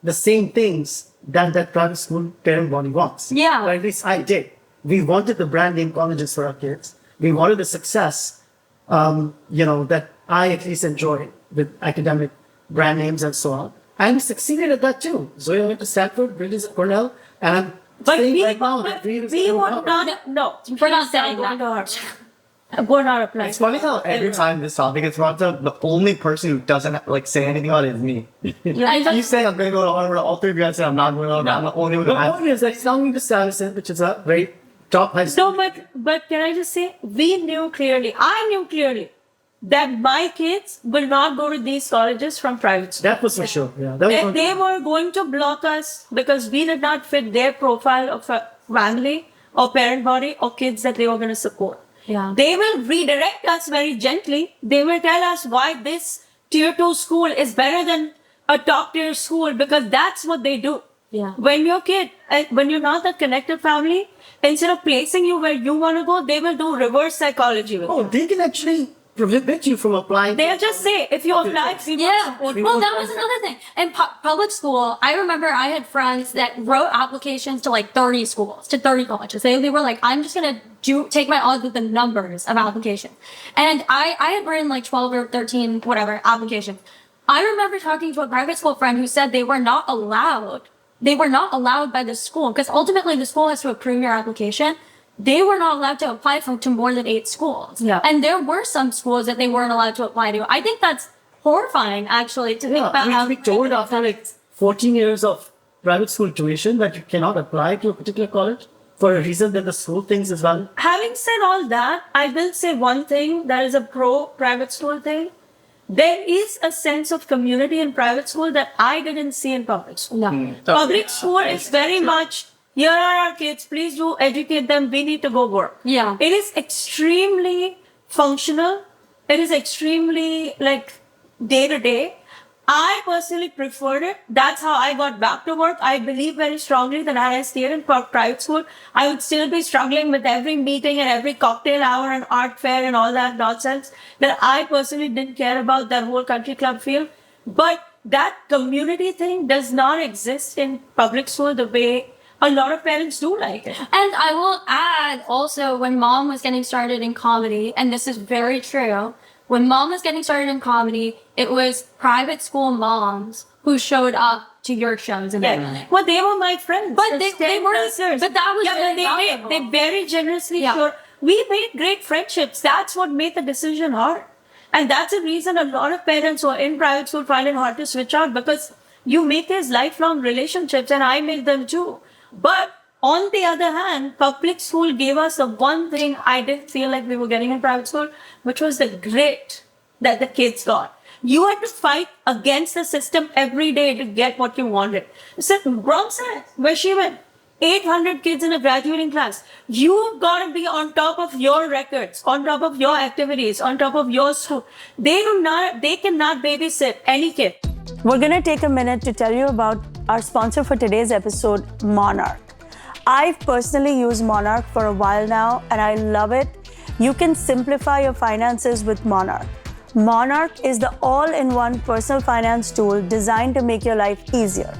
B: the same things that private school parent body wants.
C: Yeah.
B: Or at least I did. We wanted the brand name colleges for our kids. We wanted the success, that I at least enjoyed with academic brand names and so on. And we succeeded at that too. Zoya went to Stanford, Bridges at Cornell, and I'm
A: But
B: saying
A: we,
B: right now
A: but
B: that we
A: we would not, no.
C: We're not saying
A: going
C: that.
A: to We're not applying.
D: It's funny how every time this topic is brought up, the only person who doesn't like say anything about it is me. You say I'm going to go to Harvard, all three of you guys say I'm not going to Harvard. I'm the only one who
B: The
D: has.
B: point is that it's not only the Stuyvesant, which is a very top high school.
A: No, but can I just say, I knew clearly that my kids will not go to these colleges from private school.
B: That was for sure. Yeah, that was
A: And
B: one-
A: they were going to block us because we did not fit their profile of a family or parent body or kids that they were going to support.
C: Yeah.
A: They will redirect us very gently. They will tell us why this tier 2 school is better than a top tier school because that's what they do.
C: Yeah.
A: When when you're not a connected family, instead of placing you where you want to go, they will do reverse psychology with you.
B: Oh, they can actually prohibit you from applying.
A: They'll just say, if you apply, we
C: Yeah.
A: won't support you.
C: Well, that was another thing. In public school, I remember I had friends that wrote applications to like 30 schools, to 30 colleges. They were like, I'm just going to take my odds with the numbers of applications. And I had written like 12 or 13, whatever, applications. I remember talking to a private school friend who said they were not allowed. They were not allowed by the school because ultimately the school has to approve your application they were not allowed to apply to more than 8 schools.
A: Yeah.
C: And there were some schools that they weren't allowed to apply to. I think that's horrifying, actually, to think about how
B: we told after like 14 years of private school tuition that you cannot apply to a particular college for a reason that the school thinks is valid.
A: Having said all that, I will say one thing that is a pro private school thing. There is a sense of community in private school that I didn't see in public school.
C: No.
A: Public school is very much, here are our kids, please do educate them, we need to go work.
C: Yeah.
A: It is extremely functional. It is extremely like day to day. I personally preferred it. That's how I got back to work. I believe very strongly that had I stayed in private school, I would still be struggling with every meeting and every cocktail hour and art fair and all that nonsense that I personally didn't care about that whole country club feel. But that community thing does not exist in public school the way a lot of parents do like it.
C: And I will add also, when mom was getting started in comedy, and this is very true, when mom was getting started in comedy, it was private school moms who showed up to your shows and everything.
A: Well, they were my friends.
C: But they were, but that was really valuable.
A: they very generously
C: Yeah.
A: showed. We made great friendships. That's what made the decision hard. And that's the reason a lot of parents who are in private school find it hard to switch out, because you make these lifelong relationships, and I make them too. But on the other hand, public school gave us the one thing I didn't feel like we were getting in private school, which was the grit that the kids got. You had to fight against the system every day to get what you wanted. So, Bronson, where she went, 800 kids in a graduating class. You've got to be on top of your records, on top of your activities, on top of your school. They cannot babysit any kid. We're going to take a minute to tell you about our sponsor for today's episode, Monarch. I've personally used Monarch for a while now, and I love it. You can simplify your finances with Monarch. Monarch is the all-in-one personal finance tool designed to make your life easier.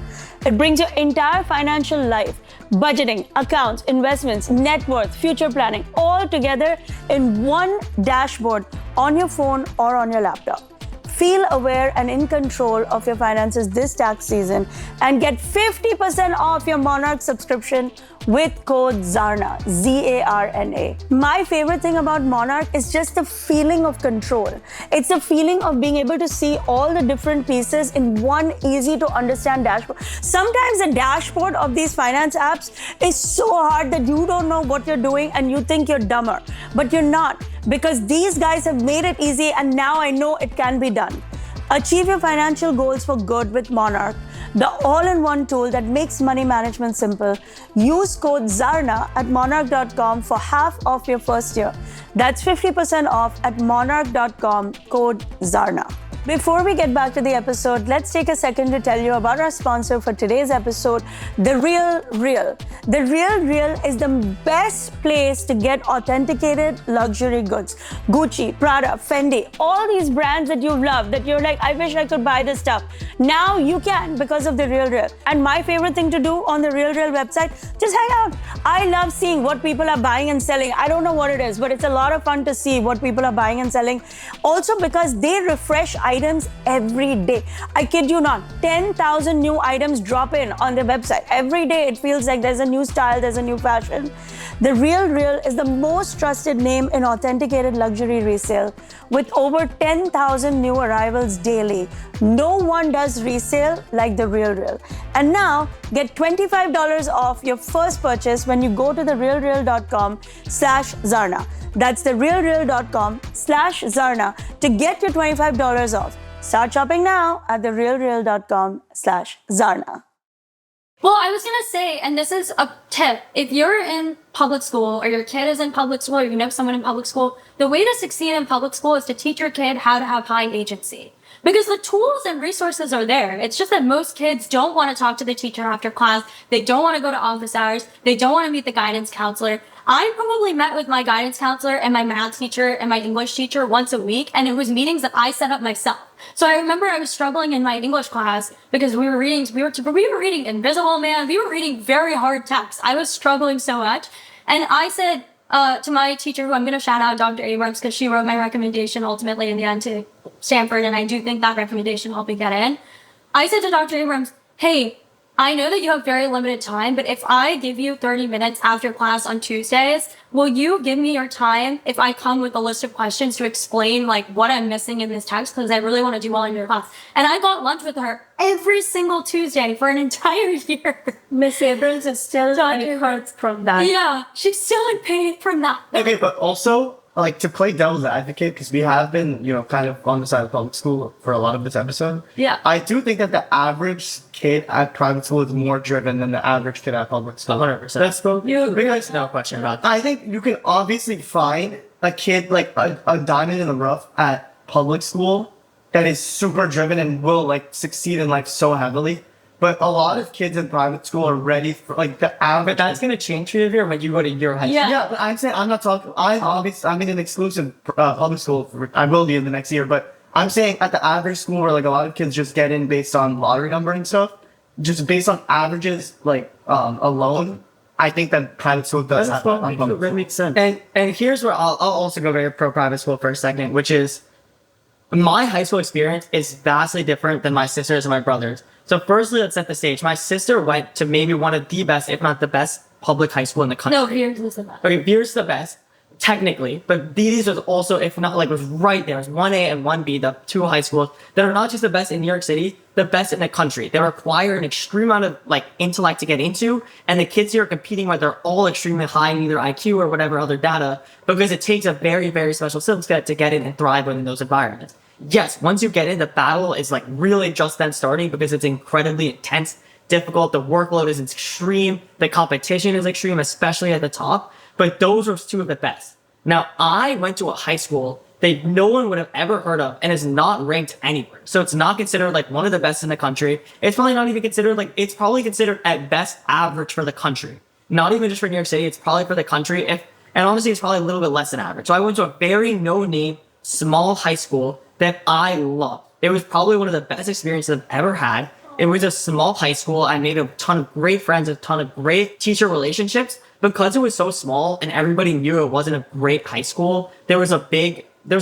A: It brings your entire financial life, budgeting, accounts, investments, net worth, future planning, all together in one dashboard on your phone or on your laptop. Feel aware and in control of your finances this tax season and get 50% off your Monarch subscription with code ZARNA, Z-A-R-N-A. My favorite thing about Monarch is just the feeling of control. It's the feeling of being able to see all the different pieces in one easy to understand dashboard. Sometimes the dashboard of these finance apps is so hard that you don't know what you're doing and you think you're dumber, but you're not, because these guys have made it easy and now I know it can be done. Achieve your financial goals for good with Monarch, the all-in-one tool that makes money management simple. Use code ZARNA at monarch.com for half off your first year. That's 50% off at monarch.com, code ZARNA. Before we get back to the episode, let's take a second to tell you about our sponsor for today's episode, The Real Real. The Real Real is the best place to get authenticated luxury goods. Gucci, Prada, Fendi, all these brands that you love, that you're like, I wish I could buy this stuff. Now you can because of The Real Real. And my favorite thing to do on The Real Real website, just hang out. I love seeing what people are buying and selling. I don't know what it is, but it's a lot of fun to see what people are buying and selling. Also because they refresh items every day. I kid you not, 10,000 new items drop in on their website. Every day it feels like there's a new style, there's a new fashion. The Real Real is the most trusted name in authenticated luxury resale with over 10,000 new arrivals daily. No one does resale like The Real Real. And now get $25 off your first purchase when you go to therealreal.com/Zarna. That's therealreal.com/Zarna to get your $25 off. Start shopping now at therealreal.com/Zarna.
C: Well, I was going to say, and this is a tip, if you're in public school or your kid is in public school or you know someone in public school, the way to succeed in public school is to teach your kid how to have high agency. Because the tools and resources are there. It's just that most kids don't want to talk to the teacher after class. They don't want to go to office hours. They don't want to meet the guidance counselor. I probably met with my guidance counselor and my math teacher and my English teacher once a week, and it was meetings that I set up myself. So I remember I was struggling in my English class because we were reading Invisible Man. We were reading very hard text. I was struggling so much. And I said to my teacher, who I'm going to shout out, Dr. Abrams, because she wrote my recommendation ultimately in the end to Stanford, and I do think that recommendation helped me get in. I said to Dr. Abrams, hey, I know that you have very limited time, but if I give you 30 minutes after class on Tuesdays, will you give me your time if I come with a list of questions to explain like what I'm missing in this text? Because I really want to do well in your class. And I got lunch with her every single Tuesday for an entire year.
A: Miss Abrams is still
C: Dr.
A: hurt from that.
C: Yeah, she's still in pain from that.
D: Okay, but also, like, to play devil's advocate, because we have been, kind of on the side of public school for a lot of this episode.
C: Yeah.
D: I do think that the average kid at private school is more driven than the average kid at public school.
E: 100%.
D: That's
E: There's no question about that.
D: I think you can obviously find a kid, like, a diamond in the rough at public school that is super driven and will, like, succeed in life so heavily. But a lot of kids in private school are ready for, like, the average.
E: But that's going to change for you here when you go to your high school.
C: Yeah.
D: Yeah, but I'm saying I'm not talking. I'm in an exclusive public school. I will be in the next year, but I'm saying at the average school where like a lot of kids just get in based on lottery number and stuff, just based on averages like alone. I think that private school does have that.
B: That makes sense.
E: And here's where I'll also go very pro private school for a second, which is my high school experience is vastly different than my sisters and my brothers. So firstly, let's set the stage. My sister went to maybe one of the best, if not the best, public high school in the country.
C: No, here's the best.
E: Okay, Beer's the best, technically, but these was also, if not, like, was right there. It was 1A and 1B, the two high schools that are not just the best in New York City, the best in the country. They require an extreme amount of, like, intellect to get into, and the kids here are competing with, they're all extremely high in either IQ or whatever other data, because it takes a very, very special skill set to get in and thrive within those environments. Yes, once you get in, the battle is, like, really just then starting because it's incredibly intense, difficult, the workload is extreme, the competition is extreme, especially at the top, but those are two of the best. Now, I went to a high school that no one would have ever heard of and is not ranked anywhere. So it's not considered like one of the best in the country. It's probably not even considered like, it's probably considered at best average for the country. Not even just for New York City, it's probably for the country. And honestly, it's probably a little bit less than average. So I went to a very no-name, small high school that I loved. It was probably one of the best experiences I've ever had. It was a small high school. I made a ton of great friends, a ton of great teacher relationships. Because it was so small and everybody knew it wasn't a great high school, there was a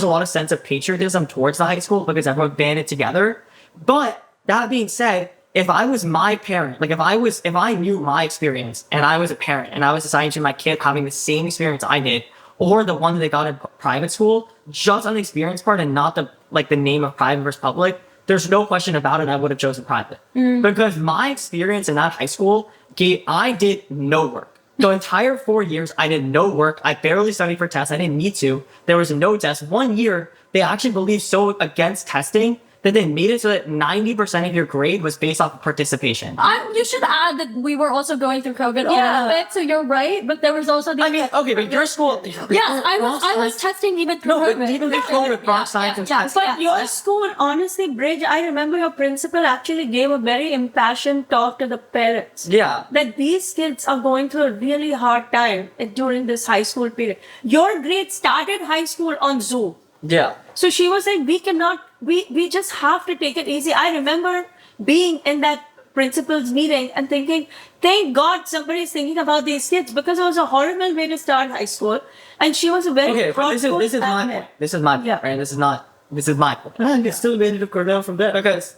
E: lot of sense of patriotism towards the high school because everyone banded together. But that being said, if I was my parent, like if I knew my experience and I was a parent and I was deciding to my kid having the same experience I did, or the one that they got in private school, just on the experience part and not the name of private versus public, there's no question about it, I would have chosen private. Because my experience in that high school, I did no work. The entire 4 years, I did no work. I barely studied for tests. I didn't need to. There was no test. 1 year, they actually believed so against testing that they made it so that 90% of your grade was based off of participation.
C: You should add that we were also going through COVID a little bit, so you're right, but there was also the...
E: I mean, okay, but your school...
C: Yes, I was testing even through COVID.
E: But even before with Bronx Science and
C: Yeah,
A: But your school, honestly, Bridge, I remember your principal actually gave a very impassioned talk to the parents.
E: Yeah.
A: That these kids are going through a really hard time during this high school period. Your grade started high school on Zoom.
E: Yeah.
A: So she was like, we just have to take it easy. I remember being in that principal's meeting and thinking, thank God somebody's thinking about these kids because it was a horrible way to start high school. And she was a very
E: Okay, but this is my
A: admin.
E: point. This is my point,
A: Yeah.
E: right? This is my point.
B: And you still made it to Cornell from there.
E: Because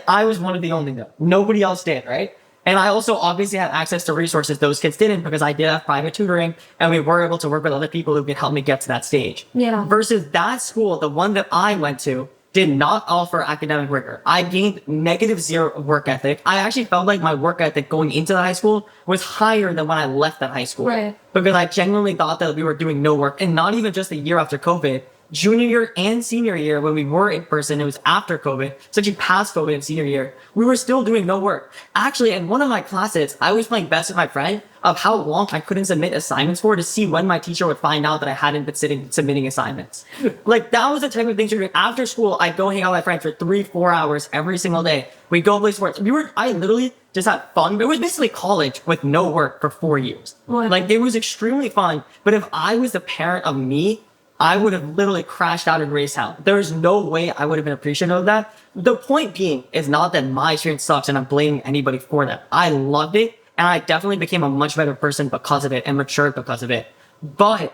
E: I was one of the only though. Nobody else did, right? And I also obviously had access to resources those kids didn't because I did have private tutoring and we were able to work with other people who could help me get to that stage.
C: Yeah.
E: Versus that school, the one that I went to, did not offer academic rigor. I gained -0 work ethic. I actually felt like my work ethic going into the high school was higher than when I left that high school.
C: Right.
E: Because I genuinely thought that we were doing no work and not even just a year after COVID. Junior year and senior year, when we were in person, it was after COVID, so actually past COVID and senior year, we were still doing no work. Actually, in one of my classes, I was playing best with my friend of how long I couldn't submit assignments for to see when my teacher would find out that I hadn't been submitting assignments. Like, that was the type of things you're doing. After school, I'd go hang out with my friends for 3-4 hours every single day. We'd go play sports. I literally just had fun. It was basically college with no work for 4 years.
C: Wow.
E: Like, it was extremely fun. But if I was the parent of me, I would have literally crashed out and raced out. There's no way I would have been appreciative of that. The point being is not that my experience sucks and I'm blaming anybody for that. I loved it and I definitely became a much better person because of it and matured because of it. But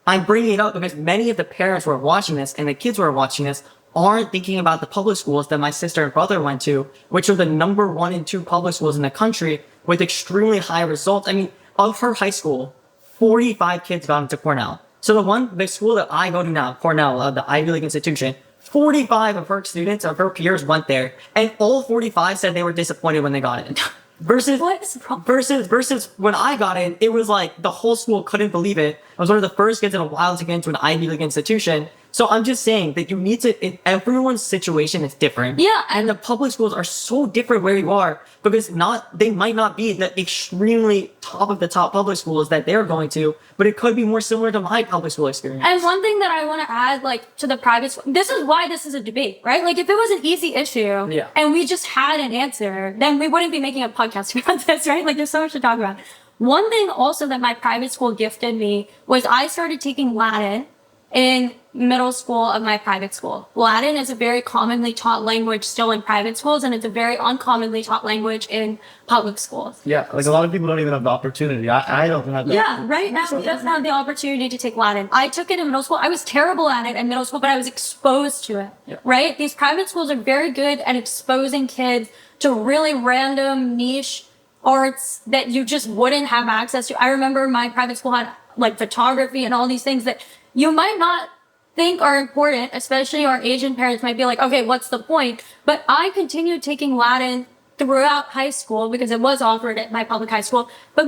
E: I'm bringing it up because many of the parents who are watching this and the kids who are watching this aren't thinking about the public schools that my sister and brother went to, which are the number 1 and 2 public schools in the country with extremely high results. I mean, of her high school, 45 kids got into Cornell. So the school that I go to now, Cornell, the Ivy League institution, 45 of her students, of her peers went there, and all 45 said they were disappointed when they got in. Versus,
C: What is the problem?
E: versus when I got in, it was like the whole school couldn't believe it. I was one of the first kids in a while to get into an Ivy League institution. So I'm just saying that you need to, everyone's situation is different.
C: Yeah.
E: And the public schools are so different where you are because they might not be the extremely top of the top public schools that they're going to, but it could be more similar to my public school experience.
C: And one thing that I want to add, like, to the private school, this is why this is a debate, right? Like, if it was an easy issue
E: Yeah.
C: and we just had an answer, then we wouldn't be making a podcast about this, right? Like, there's so much to talk about. One thing also that my private school gifted me was I started taking Latin in middle school of my private school. Latin is a very commonly taught language still in private schools, and it's a very uncommonly taught language in public schools.
D: Yeah, like a lot of people don't even have the opportunity. I don't have that.
C: Yeah, right now he doesn't have the opportunity to take Latin. I took it in middle school. I was terrible at it in middle school, but I was exposed to it.
E: Yeah.
C: Right? These private schools are very good at exposing kids to really random niche arts that you just wouldn't have access to. I remember my private school had like photography and all these things that you might not think are important, especially our Asian parents might be like, okay, what's the point? But I continued taking Latin throughout high school because it was offered at my public high school. But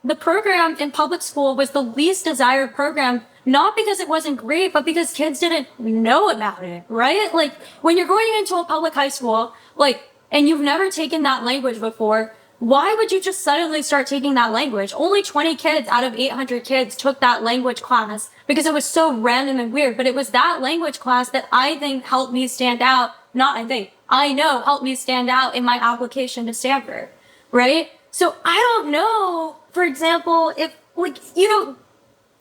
C: the program in public school was the least desired program, not because it wasn't great, but because kids didn't know about it, right? Like when you're going into a public high school, like, and you've never taken that language before, why would you just suddenly start taking that language? Only 20 kids out of 800 kids took that language class because it was so random and weird. But it was that language class that I think helped me stand out. I know helped me stand out in my application to Stanford, right? So I don't know, for example, if like,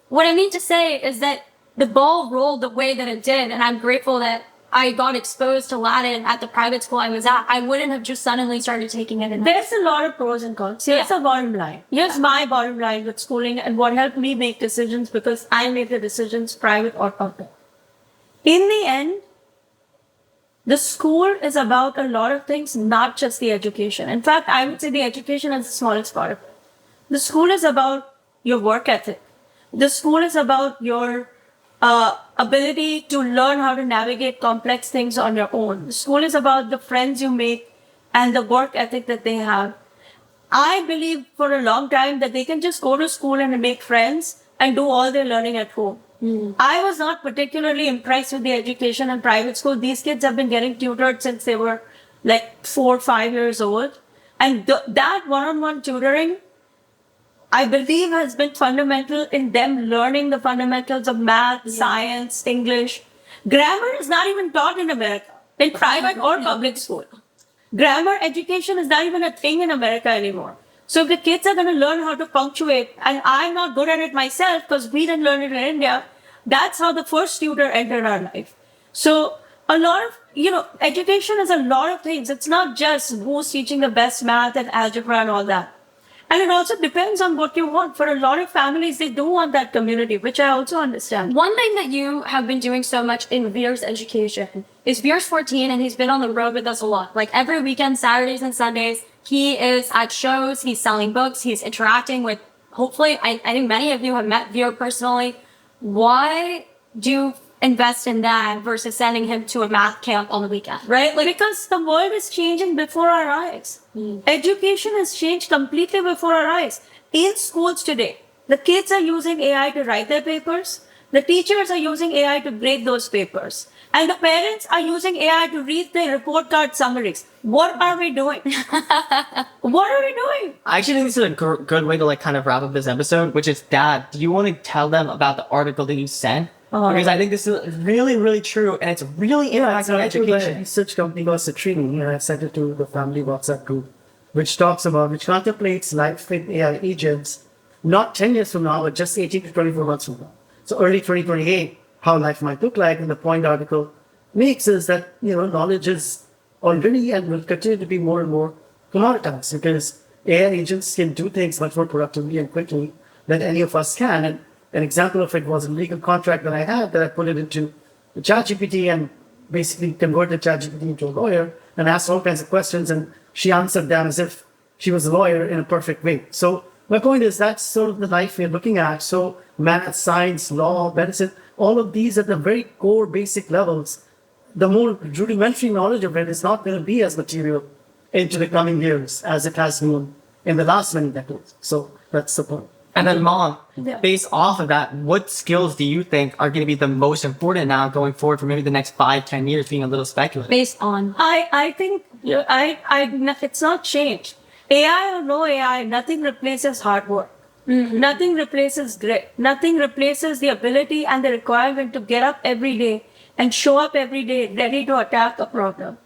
C: what I mean to say is that the ball rolled the way that it did. And I'm grateful that I got exposed to Latin at the private school I was at. I wouldn't have just suddenly started taking it in.
A: There's a lot of pros and cons. Here's the bottom line. Here's my bottom line with schooling and what helped me make decisions because I made the decisions private or public. In the end, the school is about a lot of things, not just the education. In fact, I would say the education is the smallest part of it. The school is about your work ethic. The school is about your ability to learn how to navigate complex things on your own. The school is about the friends you make and the work ethic that they have. I believe for a long time that they can just go to school and make friends and do all their learning at home. I was not particularly impressed with the education in private school. These kids have been getting tutored since they were like 4 or 5 years old. And that one-on-one tutoring, I believe, has been fundamental in them learning the fundamentals of math, science, English. Grammar is not even taught in America, in private or public school. Grammar education is not even a thing in America anymore. So if the kids are going to learn how to punctuate, and I'm not good at it myself because we didn't learn it in India, that's how the first tutor entered our life. So a lot of, education is a lot of things. It's not just who's teaching the best math and algebra and all that. And it also depends on what you want. For a lot of families, they do want that community, which I also understand.
C: One thing that you have been doing so much in Veer's education is Veer's 14 and he's been on the road with us a lot. Like every weekend, Saturdays and Sundays, he is at shows, he's selling books, he's interacting with, hopefully, I think many of you have met Veer personally. Why do you invest in that versus sending him to a math camp on the weekend?
A: Right? Because the world is changing before our eyes. Education has changed completely before our eyes. In schools today, the kids are using AI to write their papers. The teachers are using AI to grade those papers. And the parents are using AI to read their report card summaries. What are we doing? What are we doing?
E: I actually think this is a good way to kind of wrap up this episode, which is, Dad, do you want to tell them about the article that you sent? Because I think this is really, really true, and it's really impacting education.
B: A research company called Citrini, and I sent it to the family WhatsApp group, which contemplates life with AI agents, not 10 years from now, but just 18 to 24 months from now. So early 2028, how life might look like. And the point the article makes is that, knowledge is already and will continue to be more and more commoditized because AI agents can do things much more productively and quickly than any of us can. And an example of it was a legal contract that I had that I put it into the ChatGPT, and basically converted ChatGPT into a lawyer and asked all kinds of questions, and she answered them as if she was a lawyer in a perfect way. So my point is that's sort of the life we're looking at. So math, science, law, medicine, all of these at the very core basic levels, the more rudimentary knowledge of it is not going to be as material into the coming years as it has been in the last many decades. So that's the point.
E: And then, Mom,
A: Yeah.
E: based off of that, what skills do you think are going to be the most important now going forward for maybe the next 5, 10 years, being a little speculative?
C: Based on
A: I think it's not changed. AI or no AI, nothing replaces hard work. Nothing replaces grit. Nothing replaces the ability and the requirement to get up every day and show up every day ready to attack a problem.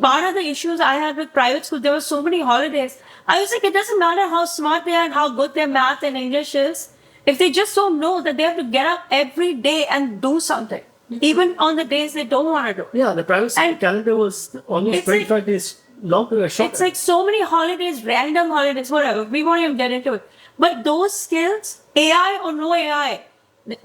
A: Part of the issues I had with private school, there were so many holidays. I was like, it doesn't matter how smart they are and how good their math and English is. If they just don't know that they have to get up every day and do something, even on the days they don't want to do.
B: Yeah, the private school
A: And
B: calendar was almost
A: it's like-
B: 25 days longer or shorter.
A: It's like so many holidays, random holidays, whatever. We won't even get into it. But those skills, AI or no AI,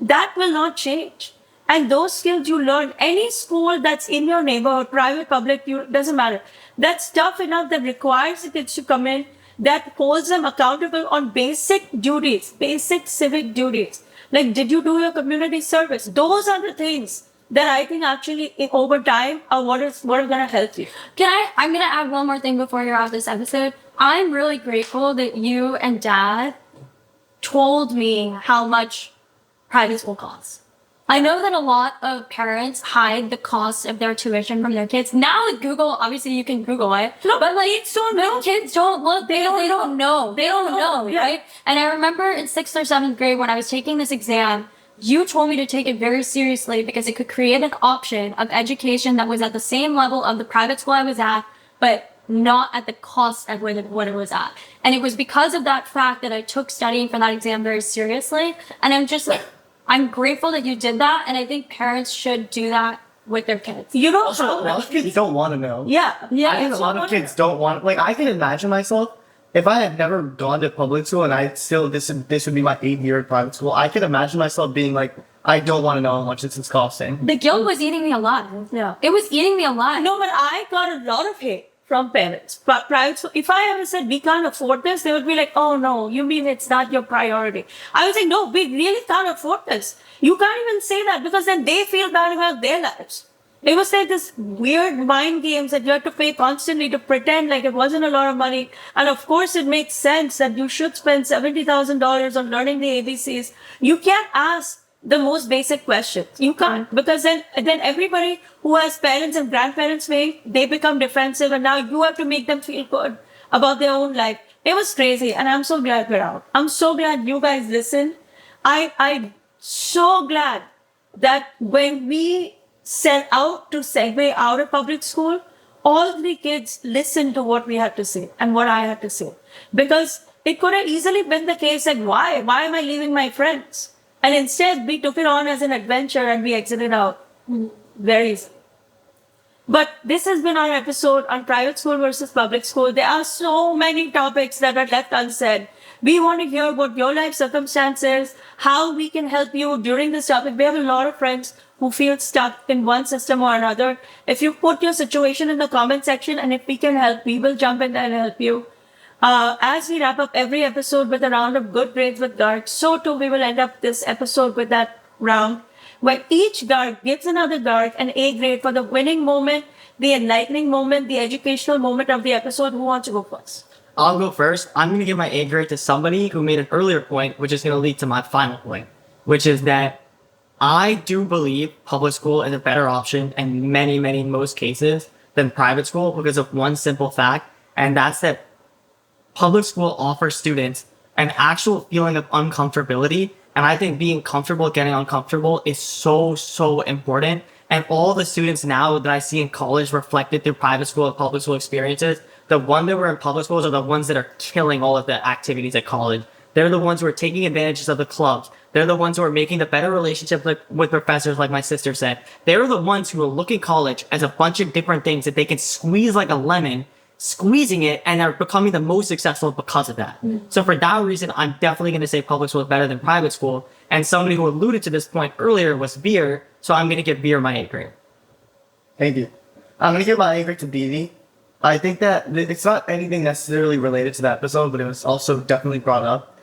A: that will not change. And those skills you learn, any school that's in your neighborhood, private, public, doesn't matter. That's tough enough that requires the kids to come in, that holds them accountable on basic duties, basic civic duties. Like, did you do your community service? Those are the things that I think actually over time are what are going to help you.
C: I'm gonna add one more thing before you're out this episode. I'm really grateful that you and Dad told me how much private school costs. I know that a lot of parents hide the cost of their tuition from their kids. Now with Google, obviously you can Google it.
A: No,
C: but like
A: kids don't know.
C: kids don't look, they don't know. They don't know,
A: Yeah.
C: right? And I remember in 6th or 7th grade when I was taking this exam, you told me to take it very seriously because it could create an option of education that was at the same level of the private school I was at, but not at the cost of what it was at. And it was because of that fact that I took studying for that exam very seriously. And I'm grateful that you did that. And I think parents should do that with their kids.
A: You know,
D: Also, a lot of kids don't want to know.
A: yeah.
D: I think a lot of kids don't want. Like, I can imagine myself if I had never gone to public school and I still this would be my 8th year at private school. I can imagine myself being like, I don't want to know how much this is costing.
C: The guilt was eating me alive.
A: Yeah.
C: It was eating me alive.
A: No, but I got a lot of hate from parents. But private school, if I ever said we can't afford this, they would be like, oh no, you mean it's not your priority. I was like, no, we really can't afford this. You can't even say that because then they feel bad about their lives. It was like this weird mind games that you have to pay constantly to pretend like it wasn't a lot of money. And of course, it makes sense that you should spend $70,000 on learning the ABCs. You can't ask the most basic questions. You can't, because then everybody who has parents and grandparents they become defensive, and now you have to make them feel good about their own life. It was crazy, and I'm so glad we're out. I'm so glad you guys listen. I'm so glad that when we set out to segue out of public school, all 3 kids listened to what we had to say and what I had to say. Because it could have easily been the case like, why? Why am I leaving my friends? And instead, we took it on as an adventure and we exited out very easily. But this has been our episode on private school versus public school. There are so many topics that are left unsaid. We want to hear about your life circumstances, how we can help you during this topic. We have a lot of friends who feel stuck in one system or another. If you put your situation in the comment section and if we can help, we will jump in there and help you. As we wrap up every episode with a round of good grades with Garg, so too we will end up this episode with that round where each Garg gives another Garg an A grade for the winning moment, the enlightening moment, the educational moment of the episode. Who wants to go first?
E: I'll go first. I'm going to give my A grade to somebody who made an earlier point, which is going to lead to my final point, which is that I do believe public school is a better option in many, most cases than private school because of one simple fact, and that's that public school offers students an actual feeling of uncomfortability. And I think being comfortable getting uncomfortable is so important. And all the students now that I see in college reflected through private school and public school experiences, the ones that were in public schools are the ones that are killing all of the activities at college. They're the ones who are taking advantages of the clubs. They're the ones who are making the better relationship with professors, like my sister said. They're the ones who are looking college as a bunch of different things that they can squeeze like a lemon, squeezing it, and are becoming the most successful because of that. So for that reason, I'm definitely going to say public school is better than private school. And somebody who alluded to this point earlier was Veer, so I'm going to give Veer my A grade.
D: Thank you. I'm gonna give my A grade to BB. I think that it's not anything necessarily related to that episode, but it was also definitely brought up.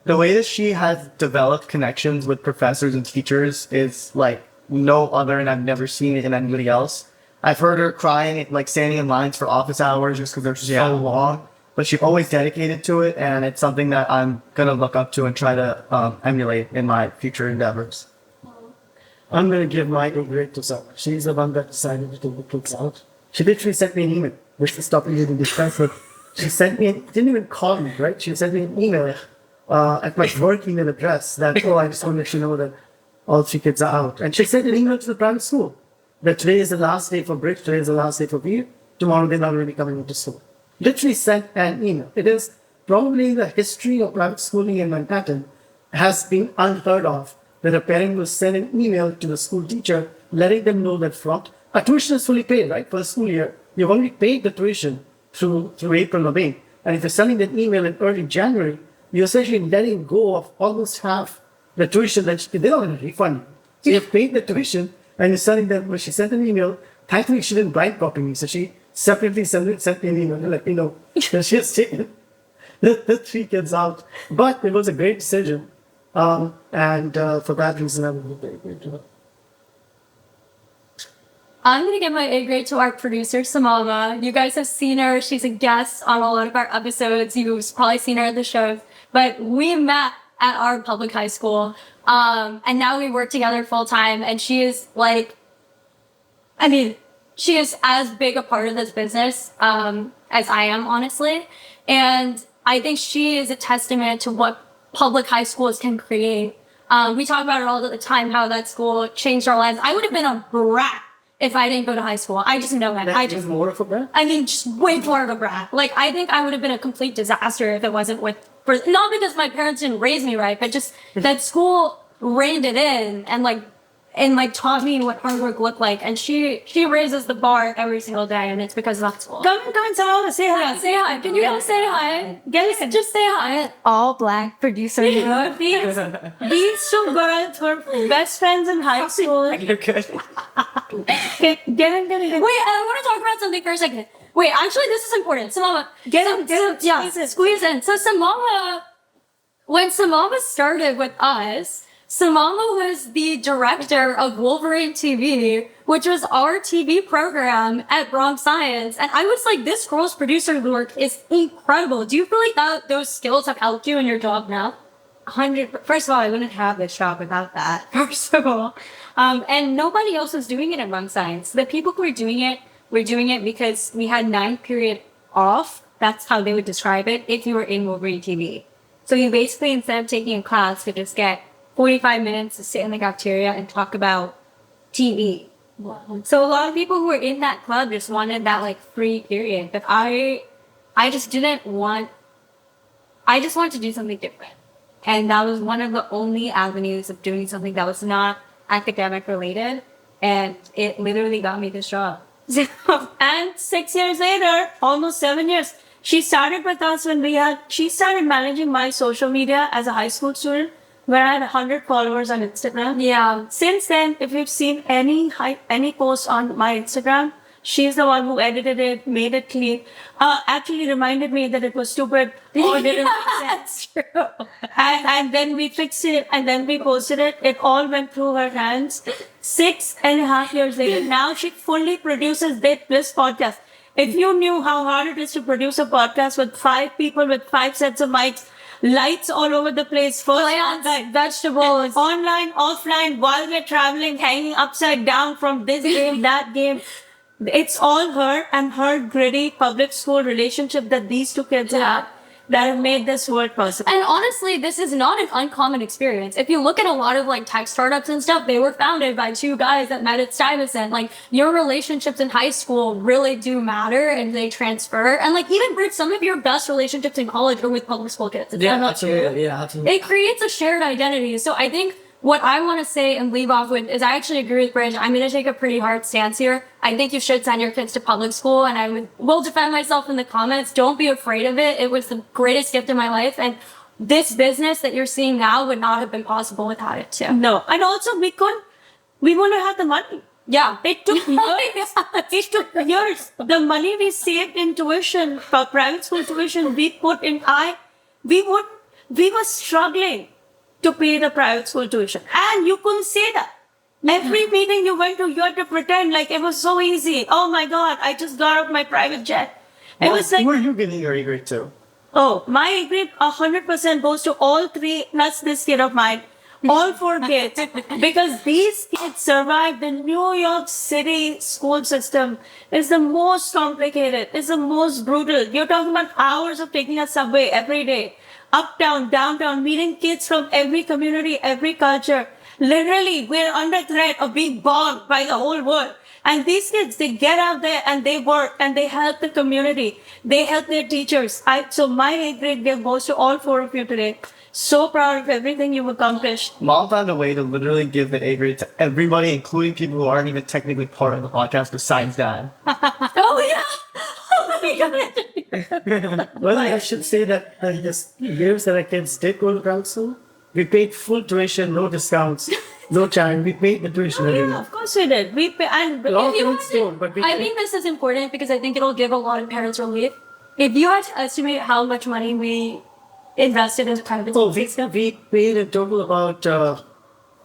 D: The way that she has developed connections with professors and teachers is like no other, and I've never seen it in anybody else. I've heard her crying, like standing in lines for office hours just because they're so long, but she's always dedicated to it, and it's something that I'm gonna look up to and try to emulate in my future endeavors.
B: I'm going to give my A grade to Zarna. She's the one that decided to take the kids out. She literally sent me an email. This is topic we didn't discuss, but she sent me, didn't even call me, right? She sent me an email at my work email address that, oh, I just want to let you know that all 3 kids are out. And she sent an email to the private school that today is the last day for Bridge, today is the last day for Veer, tomorrow they're not going to be coming into school. Literally sent an email. It is probably the history of private schooling in Manhattan has been unheard of, that a parent will send an email to the school teacher letting them know that from a tuition is fully paid, right? For the school year, you've already paid the tuition through April or May. And if you're sending that email in early January, you're essentially letting go of almost half the tuition that they're not going to refund you. So you've paid the tuition and you're sending them, when she sent an email, thankfully she didn't blind copy me. So she separately sent me an email to let me know that she has taken the 3 kids out. But it was a great decision. And for that reason, I would be very grateful.
C: I'm gonna give my A grade to our producer, Samama. You guys have seen her. She's a guest on a lot of our episodes. You've probably seen her at the shows. But we met at our public high school. And now we work together full time. And she is like, I mean, she is as big a part of this business as I am, honestly. And I think she is a testament to what public high schools can create. We talk about it all the time, how that school changed our lives. I would have been a brat if I didn't go to high school. I just know that. I just
B: more of a brat?
C: I mean, just way more of a brat. Like, I think I would have been a complete disaster if it wasn't not because my parents didn't raise me right, but just that school reined it in and taught me what hard work looked like. And she raises the bar every single day, and it's because of that school.
A: Come on, Samama, say hi.
C: Yeah, say hi. Can you guys say hi? Just say hi.
A: All black producer. These 2 girls were best friends in high school.
E: You're good.
A: Get in.
C: Wait, I want to talk about something for a second. Wait, actually, this is important. Samama,
A: Get in.
C: yeah, squeeze in. So when Samama started with us, Samama was the director of Wolverine TV, which was our TV program at Bronx Science. And I was like, this girl's producer work is incredible. Do you feel like those skills have helped you in your job now?
A: 100. First of all, I wouldn't have this job without that. First of all, and nobody else was doing it at Bronx Science. The people who were doing it because we had 9th period off. That's how they would describe it if you were in Wolverine TV. So you basically, instead of taking a class, could just get 45 minutes to sit in the cafeteria and talk about TV. So a lot of people who were in that club just wanted that like free period. But I just wanted to do something different. And that was one of the only avenues of doing something that was not academic related. And it literally got me this job. And 6 years later, almost 7 years, she started with us she started managing my social media as a high school student, where I had 100 followers on Instagram.
C: Yeah.
A: Since then, if you've seen any post on my Instagram, she's the one who edited it, made it clean. Actually reminded me that it was stupid or didn't make sense.
C: True.
A: And then we fixed it and then we posted it. It all went through her hands. 6.5 years later, now she fully produces this podcast. If you knew how hard it is to produce a podcast with 5 people with 5 sets of mics, lights all over the place,
C: Plants,
A: vegetables, online, offline, while we're traveling, hanging upside down from this game, that game. It's all her and her gritty public school relationship that these 2 kids have that have made this world possible.
C: And honestly, this is not an uncommon experience. If you look at a lot of like tech startups and stuff, they were founded by 2 guys that met at Stuyvesant. Like, your relationships in high school really do matter and they transfer. And like, even Brit, some of your best relationships in college are with public school kids.
E: Absolutely. Yeah, absolutely.
C: It creates a shared identity. So I think what I want to say and leave off with is I actually agree with Bridge. I'm going to take a pretty hard stance here. I think you should send your kids to public school, and I will defend myself in the comments. Don't be afraid of it. It was the greatest gift in my life, and this business that you're seeing now would not have been possible without it too.
A: No. And also we wouldn't have the money.
C: Yeah.
A: It took years. It took years. The money we saved in tuition, for private school tuition, we were struggling to pay the private school tuition. And you couldn't say that. Every meeting you went to, you had to pretend like it was so easy. Oh my God, I just got off my private jet. It was like,
D: Who are you giving your grade to?
A: oh, my grade 100% goes to all three, plus this kid of mine, all four kids. Because these kids survived the New York City school system. It's the most complicated. It's the most brutal. You're talking about hours of taking a subway every day. Uptown, downtown, meeting kids from every community, every culture. Literally, we're under threat of being bombed by the whole world. And these kids, they get out there and they work and they help the community. They help their teachers. So my grade goes to all four of you today. So proud of everything you've accomplished.
D: Mom found a way to literally give the A grade to everybody, including people who aren't even technically part of the podcast besides Dad.
C: Oh, yeah. Oh, my God.
B: Well, I should say that the years that I kids did go to private school, we paid full tuition, no discounts, no charge. We paid the tuition every
A: Yeah,
B: month.
A: of course we did. We pay, and
B: A lot of
C: If you
B: parents
C: had to-
B: don't, but we
C: I
B: paid.
C: think this is important because I think it'll give a lot of parents relief. If you had to estimate how much money we invested in private
B: Oh,
C: school
B: we,
C: system,
B: we paid in total about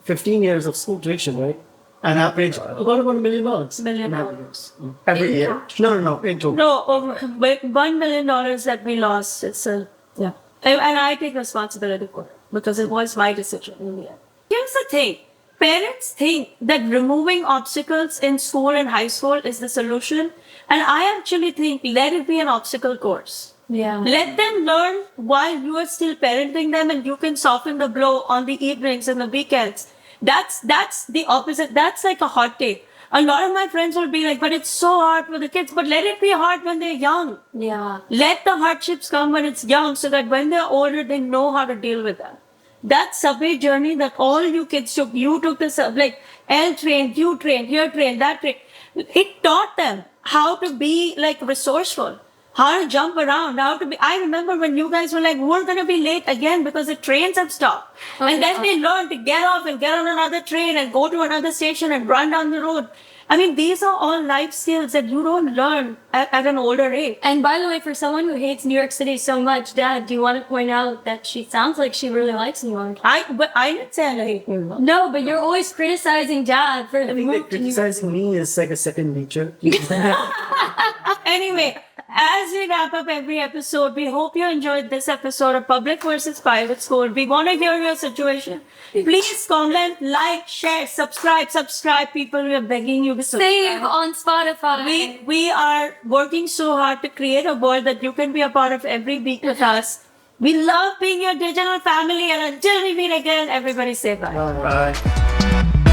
B: 15 years of school tuition, right? An average about $1 million.
A: Million
B: On
A: dollars.
B: average.
D: Every year.
B: No, in total.
A: No, over $1 million that we lost. It's a, yeah. And I take responsibility for it because it was my decision in the end. Here's the thing. Parents think that removing obstacles in school and high school is the solution. And I actually think let it be an obstacle course.
C: yeah.
A: Let them learn while you are still parenting them and you can soften the blow on the evenings and the weekends. That's the opposite. That's like a hot take. A lot of my friends will be like, but it's so hard for the kids. But let it be hard when they're young.
C: Yeah.
A: Let the hardships come when it's young so that when they're older, they know how to deal with that. That subway journey that all you kids took, you took the like L train, U train, here train, that train. It taught them how to be like resourceful, how to jump around, how to be. I remember when you guys were like, we're going to be late again because the trains have stopped. And then they learned to get off and get on another train and go to another station and run down the road. I mean, these are all life skills that you don't learn at an older age.
C: And by the way, for someone who hates New York City so much, Dad, do you want to point out that she sounds like she really likes New York?
A: But I didn't say I hate New York.
C: No, but you're always criticizing Dad for the
B: I think
C: move
B: that
C: to New York.
B: criticizing me is like a second nature.
A: Anyway, as we wrap up every episode, we hope you enjoyed this episode of Public versus Private School. We want to hear your situation. Please comment, like, share, subscribe, people. We are begging you to
C: Save
A: subscribe.
C: on Spotify.
A: We are working so hard to create a world that you can be a part of every week with us. We love being your digital family, and until we meet again, everybody say bye.
B: Bye.